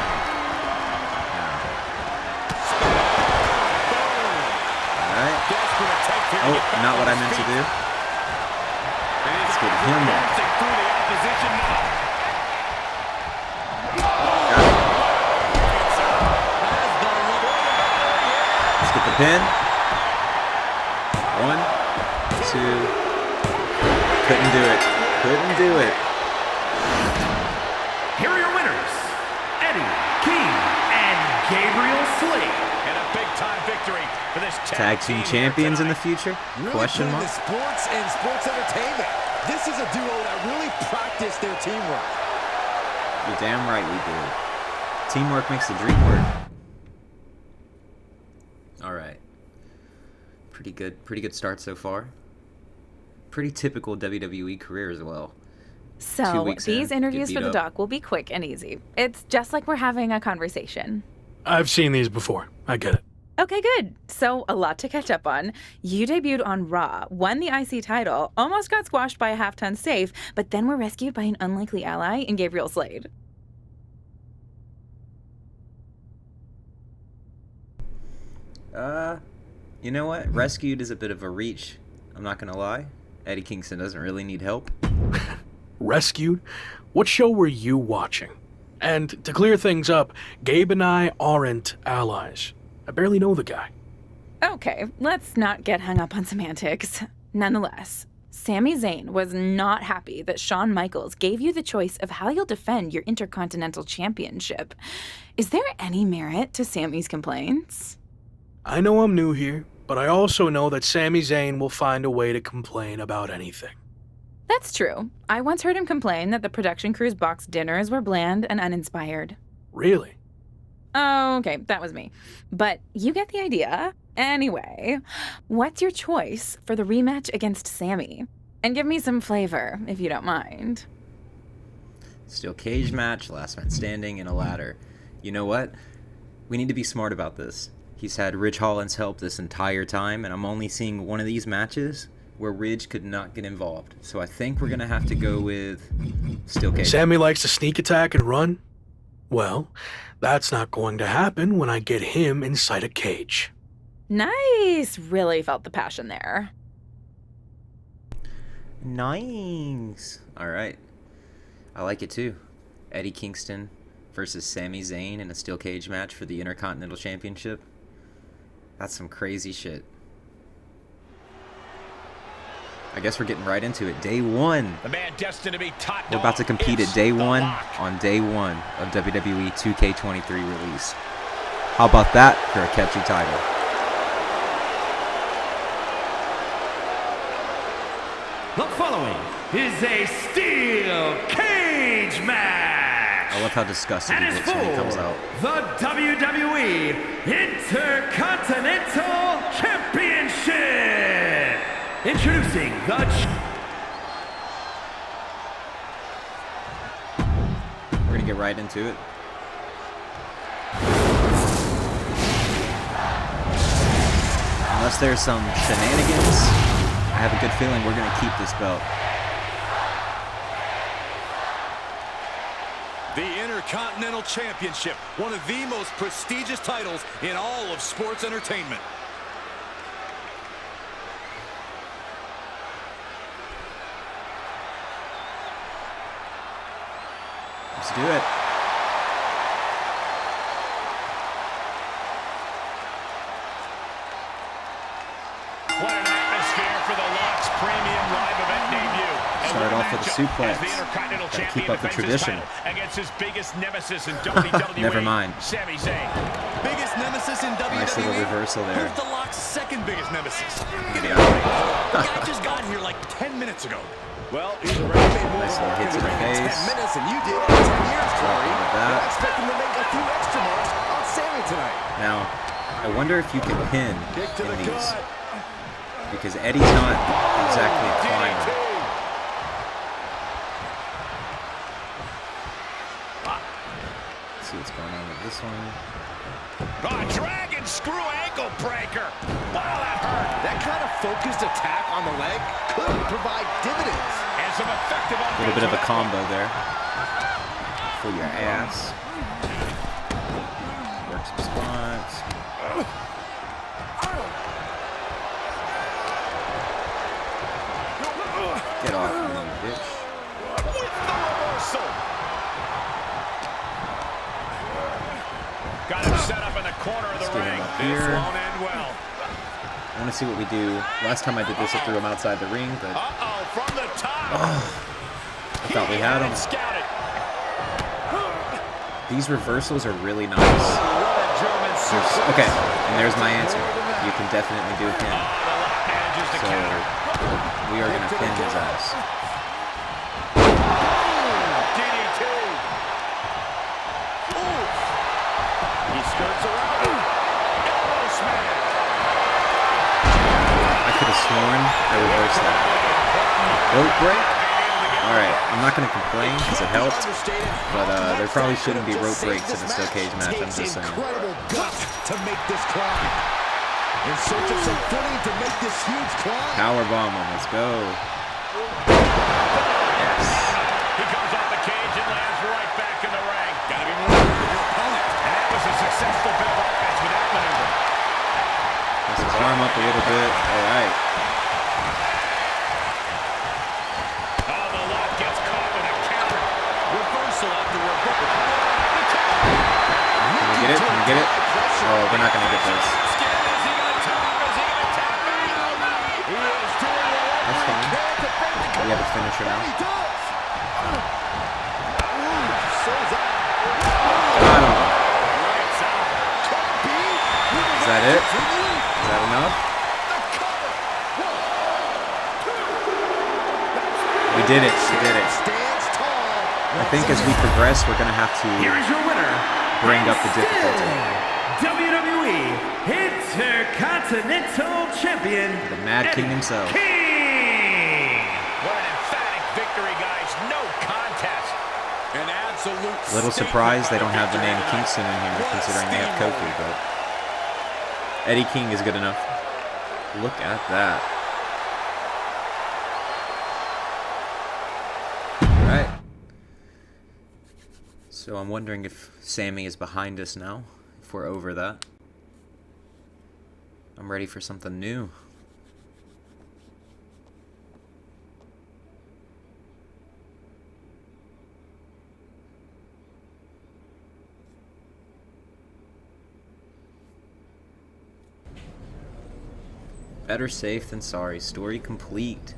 All right. Oh, not what I meant to do. Let's get him in. Through the opposition now. Got it. Let's get the pin. 1, 2. Couldn't do it. Couldn't do it. Here are your winners, Eddie King and Gabriel Slade. And a big-time victory for this Tag team champions in the future? Really Question good in mark. the sports and sports entertainment. This is a duo that really practiced their teamwork. You're damn right we do. Teamwork makes the dream work. All right. Pretty good start so far. Pretty typical WWE career as well. 2 So weeks these in, interviews get for beat the up. doc will be quick and easy. It's just like we're having a conversation. I've seen these before. I get it. Okay, good. So a lot to catch up on. You debuted on Raw, won the IC title, almost got squashed by a half-ton safe, but then were rescued by an unlikely ally in Gabriel Slade. You know what? Rescued is a bit of a reach. I'm not gonna lie. Eddie Kingston doesn't really need help. Rescued? What show were you watching? And to clear things up, Gabe and I aren't allies. I barely know the guy. Okay, let's not get hung up on semantics. Nonetheless, Sami Zayn was not happy that Shawn Michaels gave you the choice of how you'll defend your Intercontinental Championship. Is there any merit to Sami's complaints? I know I'm new here, but I also know that Sami Zayn will find a way to complain about anything. That's true. I once heard him complain that the production crew's box dinners were bland and uninspired. Really? Oh, okay, that was me. But you get the idea. Anyway, what's your choice for the rematch against Sami? And give me some flavor, if you don't mind. Steel cage match, last man standing, and a ladder. You know what? We need to be smart about this. He's had Ridge Holland's help this entire time, and I'm only seeing one of these matches where Ridge could not get involved. So I think we're going to have to go with steel cage. Sami likes to sneak attack and run? Well, that's not going to happen when I get him inside a cage. Nice. Really felt the passion there. Nice. All right. I like it too. Eddie Kingston versus Sami Zayn in a steel cage match for the Intercontinental Championship. That's some crazy shit. I guess we're getting right into it. Day 1. The man destined to be top We're about to dog. compete It's at day The 1 Lock. on day 1 of WWE 2K23 release. How about that for a catchy title? The following is a steel cage match. I love how disgusted And he it's looks when he for comes out. the WWE Intercontinental Championship. Introducing the We're gonna get right into it. Unless there's some shenanigans, I have a good feeling we're gonna keep this belt. The Intercontinental Championship, one of the most prestigious titles in all of sports entertainment. Let's do it. What an atmosphere for the Lock's premium live event debut. And Start what a off with a matchup suplex. as the Intercontinental Gotta Champion keep up the defends his tradition. title against his biggest nemesis in WWE. Never mind. Sami Zayn. Biggest nemesis in WWE. Nice little reversal there. Who's the Lock's second biggest nemesis? Give me Yeah. a break. The guy just got here like 10 minutes ago. Well, he's already made more Nice little hit to the in face. 10 minutes than you did in 10 years, Corey. With that. I expect him to make a few extra marks on Sami tonight. Now, I wonder if you can pin Kick to the in these. gut. Because Eddie's not exactly a climber. Let's see what's going on with this one. Oh, dragon screw ankle breaker. Wow, that hurt. That kind of focused attack on the leg could provide dividends. And some effective A little bit of a offense. combo there. For your ass. Work some spots. Get off me, bitch. With the reversal. Got him set up in the corner of the Let's get him ring. up This here. won't end well. I want to see what we do. Last time I did this, I threw him outside the ring, but Uh-oh, from the top. I thought we had him. Scouted. These reversals are really nice. What a German suplex. Okay, and there's my answer. You can definitely do a pin. The Lock manages to So counter. we are going to pin his ass. DDT. Ooh. He skirts around him. Elbow smash. I could have sworn I reversed that. Rope break? Alright, I'm not going to complain because it helped, but there probably shouldn't be rope breaks in a steel cage match, I'm just saying. Incredible guts to make this climb. In search of some footing to make this huge climb. Powerbomb him, let's go. Yes. He comes off the cage and lands right back in the ring. Gotta be more with your opponent. And that was a successful bit of offense with that maneuver. Press his arm up a little bit. Alright. Oh, the Lock gets caught with a counter. Reversal after reversal. Can we get it? Can we get it? Oh, we're not going to get this. Is he gonna tap? Is he gonna tap out? He is doing it. That's fine. We have a finisher now. He does. Ooh, so's that. Got him. Lights out. Is that it? Is that enough? We did it. We did it. Stands tall. I think as we progress, we're going to have Here to is your winner. bring up the difficulty. WWE Intercontinental Champion. The Mad King Eddie himself. King. What an emphatic victory, guys. No contest. An absolute Little statement surprised they by don't have the name victory Kingston in here, tonight. What a considering they have Kofi, steamroller. but Eddie King is good enough. Look at that. Alright. So I'm wondering if Sami is behind us now, if we're over that. I'm ready for something new. Better safe than sorry. Story complete.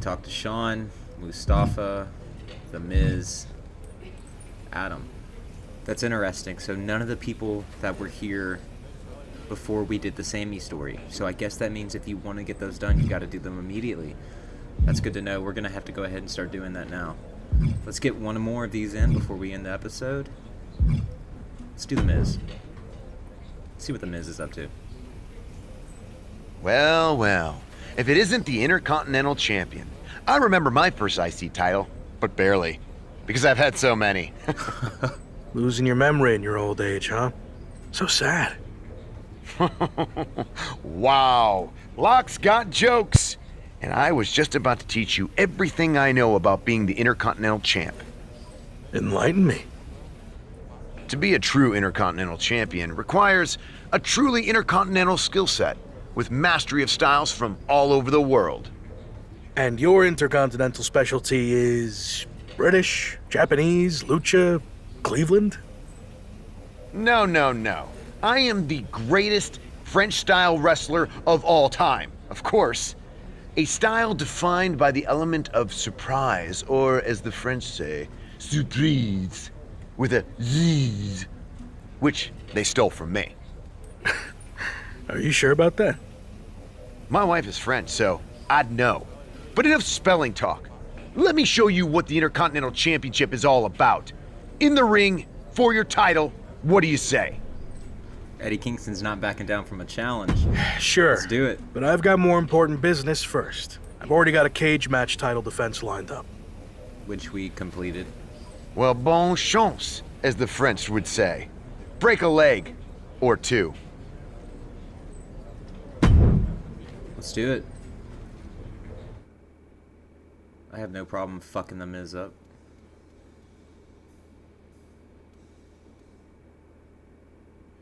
can talk to Sean, Mustafa, The Miz, Adam. That's interesting. So none of the people that were here before we did the Sammy story. So I guess that means if you want to get those done, you got to do them immediately. That's good to know. We're going to have to go ahead and start doing that now. Let's get one more of these in before we end the episode. Let's do The Miz. See what The Miz is up to. Well, well. If it isn't the Intercontinental Champion. I remember my first IC title, but barely. Because I've had so many. Losing your memory in your old age, huh? So sad. Wow. Locke's got jokes. And I was just about to teach you everything I know about being the Intercontinental Champ. Enlighten me. To be a true Intercontinental Champion requires a truly intercontinental skill set with mastery of styles from all over the world. And your intercontinental specialty is British, Japanese, Lucha, Cleveland? No, no, no. I am the greatest French-style wrestler of all time, of course. A style defined by the element of surprise, or as the French say, surprise, with a Z, which they stole from me. Are you sure about that? My wife is French, so I'd know. But enough spelling talk. Let me show you what the Intercontinental Championship is all about. In the ring, for your title, what do you say? Eddie Kingston's not backing down from a challenge. Sure. Let's do it. But I've got more important business first. I've already got a cage match title defense lined up. Which we completed. Well, bon chance, as the French would say. Break a leg. Or two. Let's do it. I have no problem fucking The Miz up.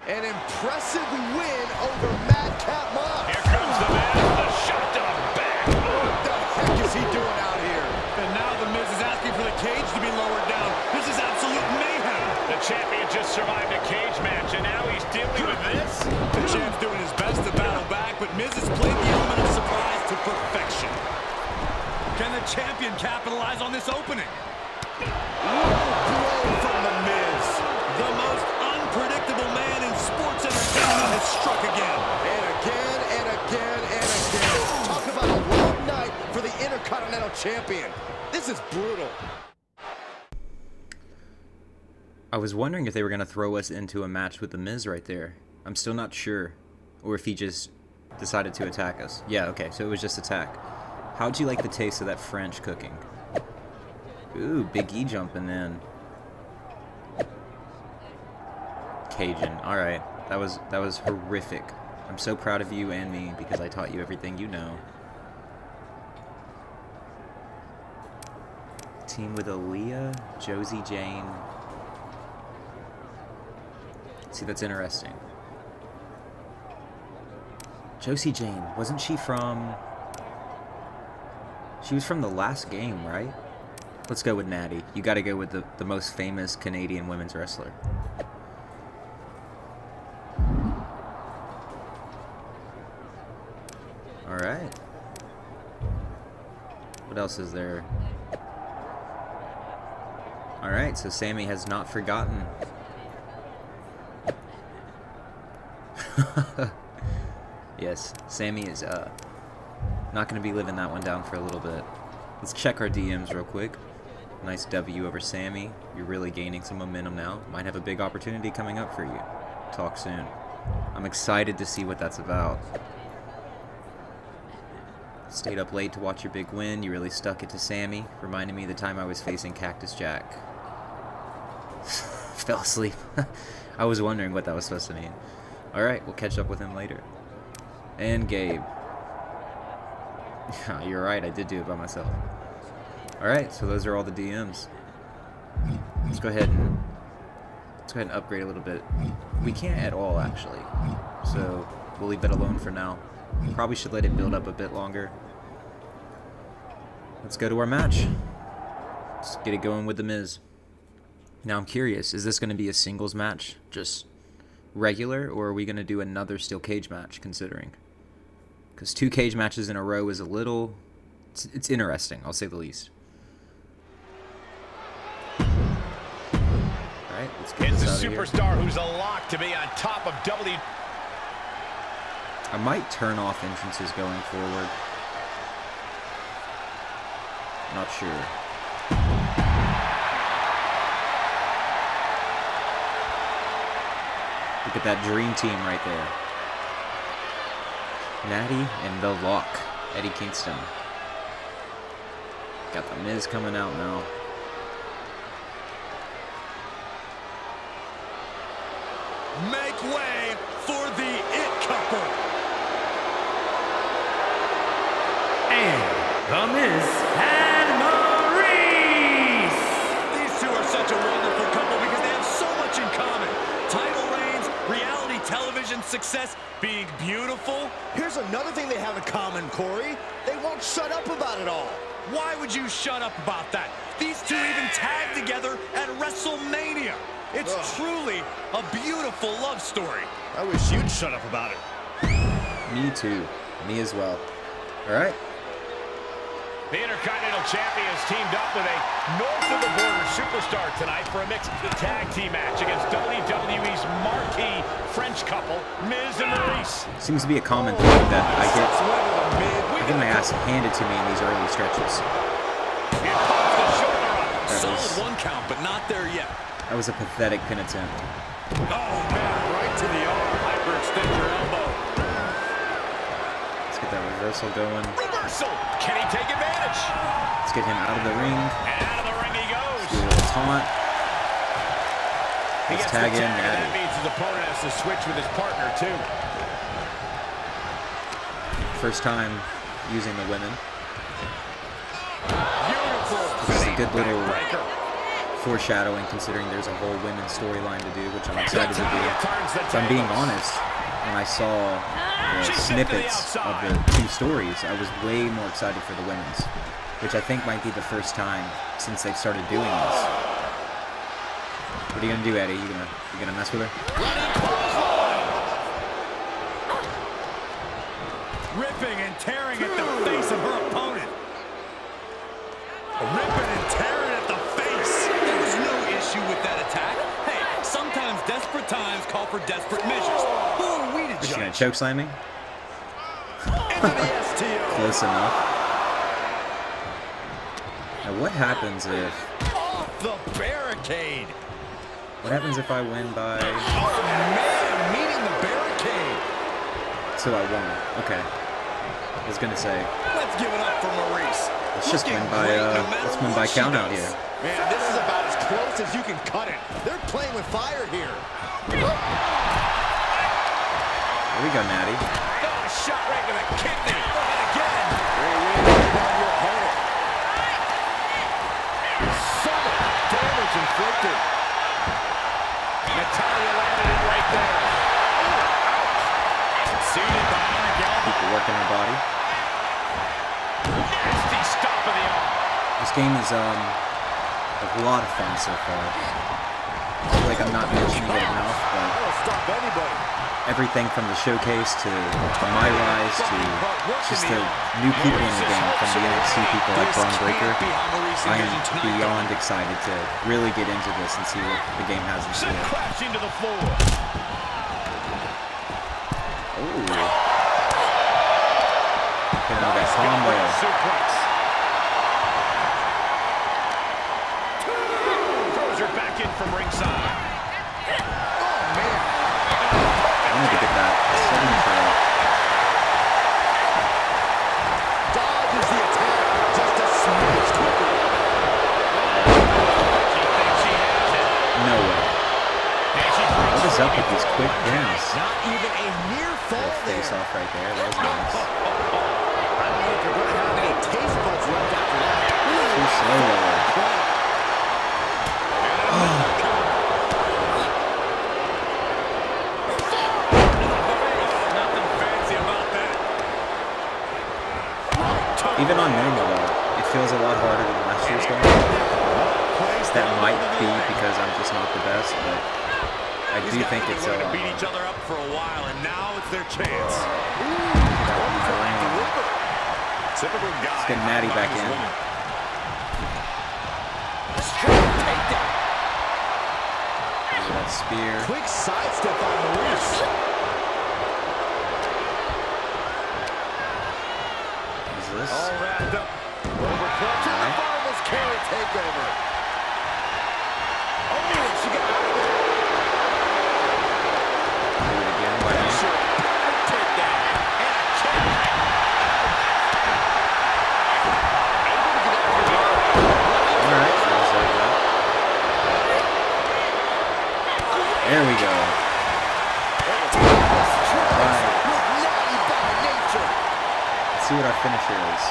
An impressive win over Madcap Moss. Here comes The Miz with a shot to the back. What the heck is he doing out here? And now The Miz is asking for the cage to be lowered down. This is absolute mayhem. The champion just survived a cage match, and now he's dealing with this. The champ's doing his best to battle back, but Miz has played the element of surprise to perfection. Can the champion capitalize on this opening? Blow from The Miz. The most unpredictable man in sports entertainment has struck again. And again, and again, and again. Talk about a long night for the Intercontinental Champion. This is brutal. I was wondering if they were going to throw us into a match with The Miz right there. I'm still not sure. Or if he just decided to attack us. Yeah, okay, so it was just attack. How'd you like the taste of that French cooking? Ooh, Big E jumping in. Cajun. Alright. That was horrific. I'm so proud of you and me because I taught you everything you know. Team with Aaliyah, Josie Jane. See, that's interesting. Josie Jane, wasn't she from... She was from the last game, right? Let's go with Natty. You gotta go with the most famous Canadian women's wrestler. Alright. What else is there? Alright, so Sammy has not forgotten. Yes, Sammy is not going to be living that one down for a little bit. Let's check our DMs real quick. Nice W over Sammy. You're really gaining some momentum now. Might have a big opportunity coming up for you. Talk soon. I'm excited to see what that's about. Stayed up late to watch your big win. You really stuck it to Sammy. Reminded me of the time I was facing Cactus Jack. Fell asleep. I was wondering what that was supposed to mean. Alright, we'll catch up with him later. And Gabe. You're right, I did do it by myself. Alright, so those are all the DMs. Let's go ahead and upgrade a little bit. We can't at all, actually. So we'll leave that alone for now. Probably should let it build up a bit longer. Let's go to our match. Let's get it going with The Miz. Now I'm curious, is this going to be a singles match? Just regular, or are we going to do another steel cage match, considering? Because 2 cage matches in a row is a little it's interesting, I'll say the least. Alright, let's get It's this a out of here. superstar who's a lock to be on top of I might turn off entrances going forward. Not sure. Look at that dream team right there. Natty and The Lock, Eddie Kingston. Got The Miz coming out now. Make way for the It Couple. And The Miz and Maurice. These two are such a wonderful couple because they have so much in common. Title reigns, reality television success, being beautiful. Here's another thing they have in common, Corey. They won't shut up about it all. Why would you shut up about that? These two even tagged together at WrestleMania. It's truly a beautiful love story. I wish you'd shut up about it. Me too. Me as well. Alright. The Intercontinental Champions teamed up with a north-of-the-border superstar tonight for a mixed tag team match against WWE's marquee French couple, Miz and Maurice. Seems to be a common thing that I get my ass handed to me in these early stretches. Solid one count, but not there yet. That was a pathetic pin attempt. Oh, man, right to the arm. Hyperextend your elbow. Let's get that reversal going. Reversal. Can he take advantage? Let's get him out of the ring. And out of the ring he goes. Let's do a little taunt. Let's tag in That Natty. means his opponent has to switch with his partner, too. First time using the women. Beautiful. This is a good little foreshadowing considering there's a whole women's storyline to do, which I'm excited to do. If I'm being honest, when I saw the snippets of the two stories, I was way more excited for the women's, which I think might be the first time since they've started doing this. What are you gonna do, Eddie? You gonna mess with her? Ripping and tearing at the face of her opponent. Ripping and tearing at the face. There was no issue with that attack. Hey, sometimes desperate times call for desperate measures. Who are we to Is she gonna judge? chokeslam me? Into the STO. Close enough. Now what happens if... Off the barricade. What happens if I win by... Oh, man, meeting the barricade. So I won. Okay. I was gonna say, Let's give it up for Maurice. let's just win by, count out here. Man, this is about as close as you can cut it. They're playing with fire here. Here we go, Natty. Oh, shot right to the kidney. And again. Sudden damage inflicted. Natalia landed it right there. Seated behind the elbow. People working her body. Nasty stop of the arm. This game is a lot of fun so far. I feel like I'm not mentioning it enough, but Stop anybody. everything from the showcase to MyRISE to just the new people in the game, from the NXT people like Braun Breaker, I am beyond excited to really get into this and see what the game has in Sent store. crashing to the floor. Ooh. Hitting with that combo. Suplex. Throws her back in from ringside. I wanted to get that 7 trail. Dodges the attack just a smidge quicker. She thinks she has it. No way. And she brings What is her up with these quick pins? Not even a near fall Little there. face off right there. That was nice. I don't know if you're going to have any taste buds left after that. Too slow. Nothing fancy about that. Even on normal though, it feels a lot harder than last year's game. That might be because I'm just not the best, but I do think it's going to beat each other up for a while, and now it's their chance. Typical guy. Let's get Natty back in. Look at that spear. Quick sidestep on Maurice. What's this? All wrapped up. Overclocked to the farmer's carry takeover. Oh, she got out of there. Do it again. Why not? Take that. All right. So deserve that. There we go. Right. Let's see what our finisher is.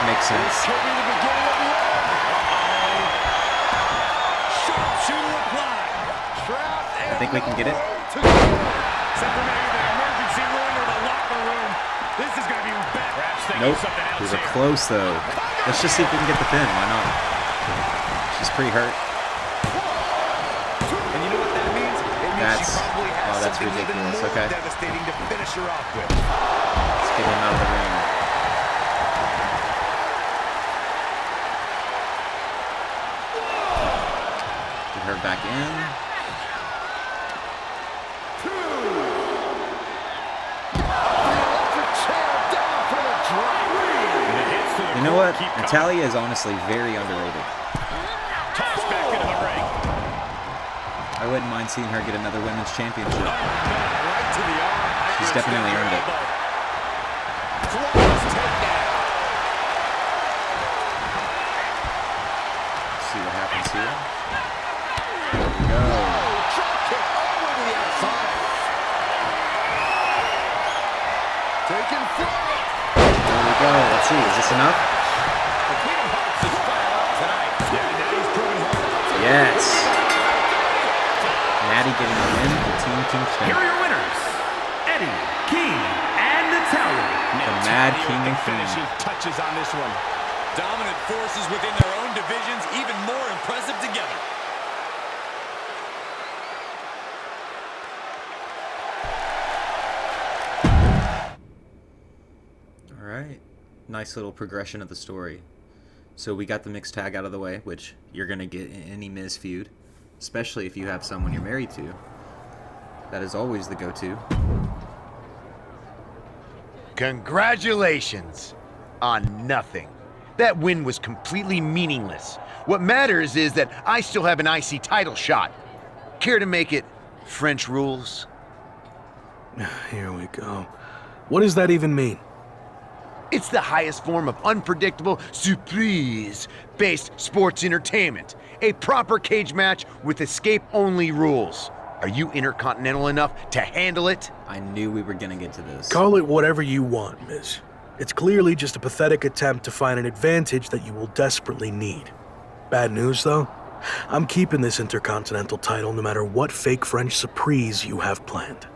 Makes sense. I think we can get it. Nope. We were close though. Let's just see if we can get the pin. Why not? She's pretty hurt. And you know what that means? It means she probably has that's something even ridiculous. more Okay. devastating to finish her off with. Let's get him out of the ring. Get her back in. You know what? Natalia is honestly very underrated. Toss back into the ring. I wouldn't mind seeing her get another women's championship. Right to the arm. She's definitely earned it. Flawless takedown. Let's see what happens here. There we go. Drop kick all the way to the outside. Taking flight. There we go. Let's see. Is this enough? Yes. Natty getting the win for Team Kingston. Here are your winners, Eddie, King, and Natalia. The Mad King and Queen. Finishing touches on this one. Dominant forces within their own divisions, even more impressive together. All right. Nice little progression of the story. So we got the mixed tag out of the way, which you're going to get in any Miz feud, especially if you have someone you're married to. That is always the go-to. Congratulations on nothing. That win was completely meaningless. What matters is that I still have an IC title shot. Care to make it French rules? Here we go. What does that even mean? It's the highest form of unpredictable, surprise-based sports entertainment. A proper cage match with escape-only rules. Are you intercontinental enough to handle it? I knew we were going to get to this. Call it whatever you want, Miz. It's clearly just a pathetic attempt to find an advantage that you will desperately need. Bad news, though? I'm keeping this Intercontinental title no matter what fake French surprise you have planned.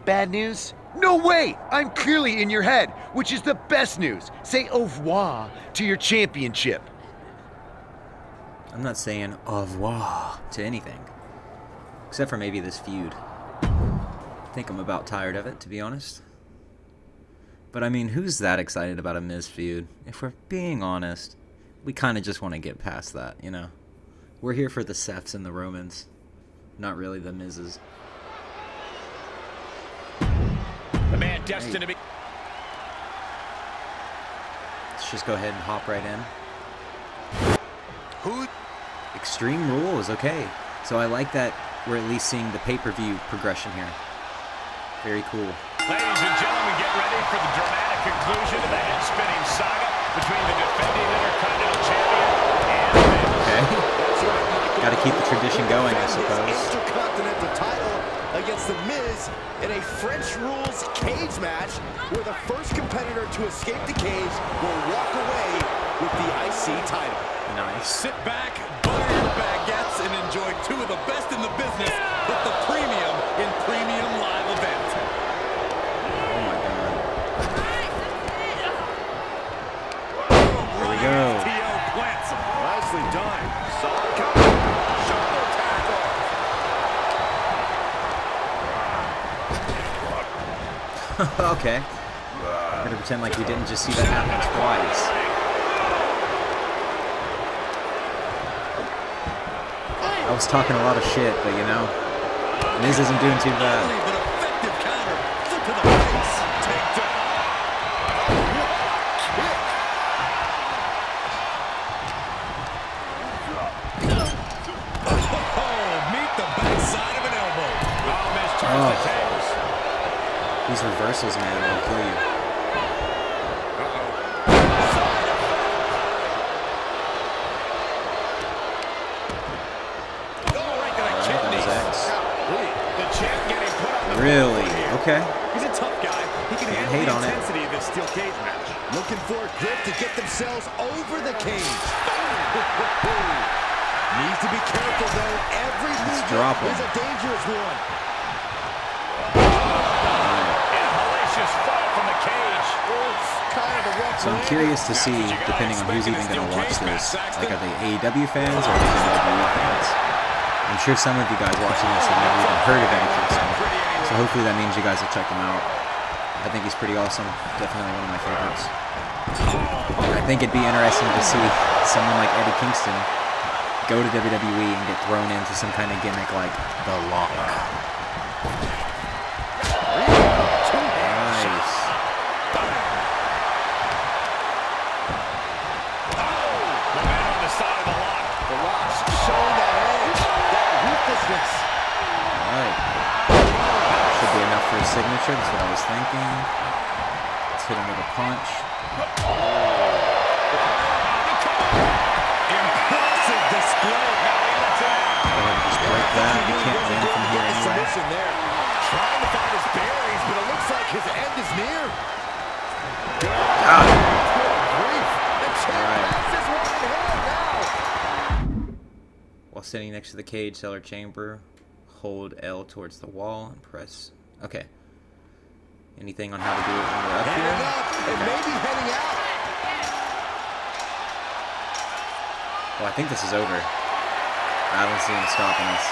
Bad news? No way! I'm clearly in your head, which is the best news. Say au revoir to your championship. I'm not saying au revoir to anything. Except for maybe this feud. I think I'm about tired of it, to be honest. But I mean, who's that excited about a Miz feud? If we're being honest, we kind of just want to get past that, you know? We're here for the Seths and the Romans, not really the Miz's. The man destined to be. Let's just go ahead and hop right in. Who? Extreme Rule is okay. So I like that we're at least seeing the pay-per-view progression here. Very cool. Ladies and gentlemen, get ready for the dramatic conclusion of the head-spinning saga between the defending Intercontinental Champion and the Miz. Okay. That's right, Michael. Got to keep the tradition going, I suppose. His Intercontinental title against The Miz in a French rules cage match where the first competitor to escape the cage will walk away with the IC title. Nice. Sit back, butter your baguettes, and enjoy two of the best in the business with the premium in premium live event. Oh my god. Here we go. TO plants him. Nicely done. Solid cover. Shoulder tackle. Okay. to pretend like we didn't just see that happen twice. I was talking a lot of shit, but you know, Miz isn't doing too bad. These reversals, man, will kill you. Really? Okay. He's a tough guy. He can handle hate the on it. intensity of this steel cage match. Looking for a grip to get themselves over the cage. Needs to be careful, though. Every drop movement him. is a dangerous one. Hellacious fall from the cage. Kind of a rough So I'm curious to see, depending on who's even going to watch this, like are they AEW fans or are they WWE fans? I'm sure some of you guys watching this have never even heard of Eddie Kingston, so hopefully that means you guys will check him out. I think he's pretty awesome, definitely one of my favorites. I think it'd be interesting to see someone like Eddie Kingston go to WWE and get thrown into some kind of gimmick like The Lock. Nice. Alright. Should be enough for a signature, that's what I was thinking. Let's hit him with a punch. impressive display. Go ahead and just break that. You can't win from here anyway. Trying to find his bearings, but it looks like his end is near. While sitting next to the cage cellar chamber, hold L towards the wall and press. Okay. Anything on how to do it when we're up here? And maybe heading out. Well, I think this is over. I don't see him stopping this.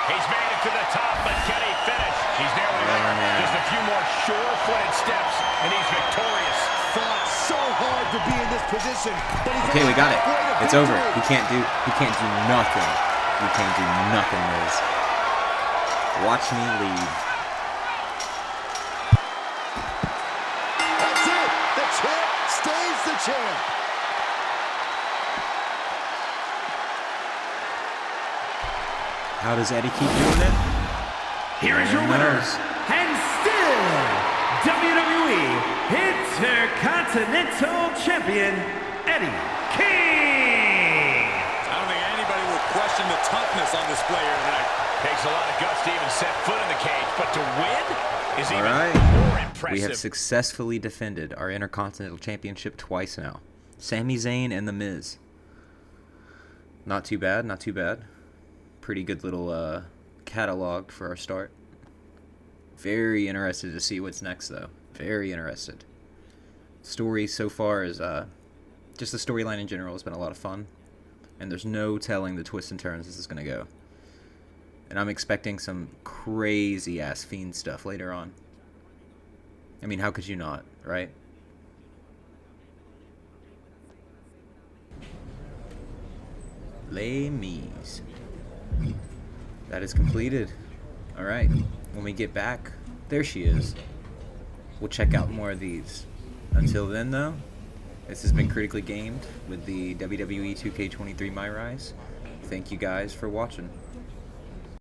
He's made it to the top, but can he finish? He's nearly there. Just a few more sure-footed steps, and he's victorious. Fought so hard to be in this position, but he's Okay, we got it. It's over. He can't do nothing. You can't do nothing, Miz. Watch me leave. That's it. The champ stays the champ. How does Eddie keep doing it? Here is your winners, and still WWE Intercontinental Champion, Eddie King. I don't think anybody will question the toughness on display here tonight. Takes a lot of guts to even set foot in the cage, but to win is even more impressive. We have successfully defended our Intercontinental Championship twice now. Sami Zayn and The Miz. Not too bad, not too bad. Pretty good little catalog for our start. Very interested to see what's next, though. Very interested. Story so far is just the storyline in general has been a lot of fun, and there's no telling the twists and turns this is gonna go. And I'm expecting some crazy ass Fiend stuff later on. I mean, how could you not, right? Les Mis. That is completed. Alright, when we get back, there she is. We'll check out more of these. Until then, though, this has been Critically Gamed with the WWE 2K23 MYRISE. Thank you guys for watching.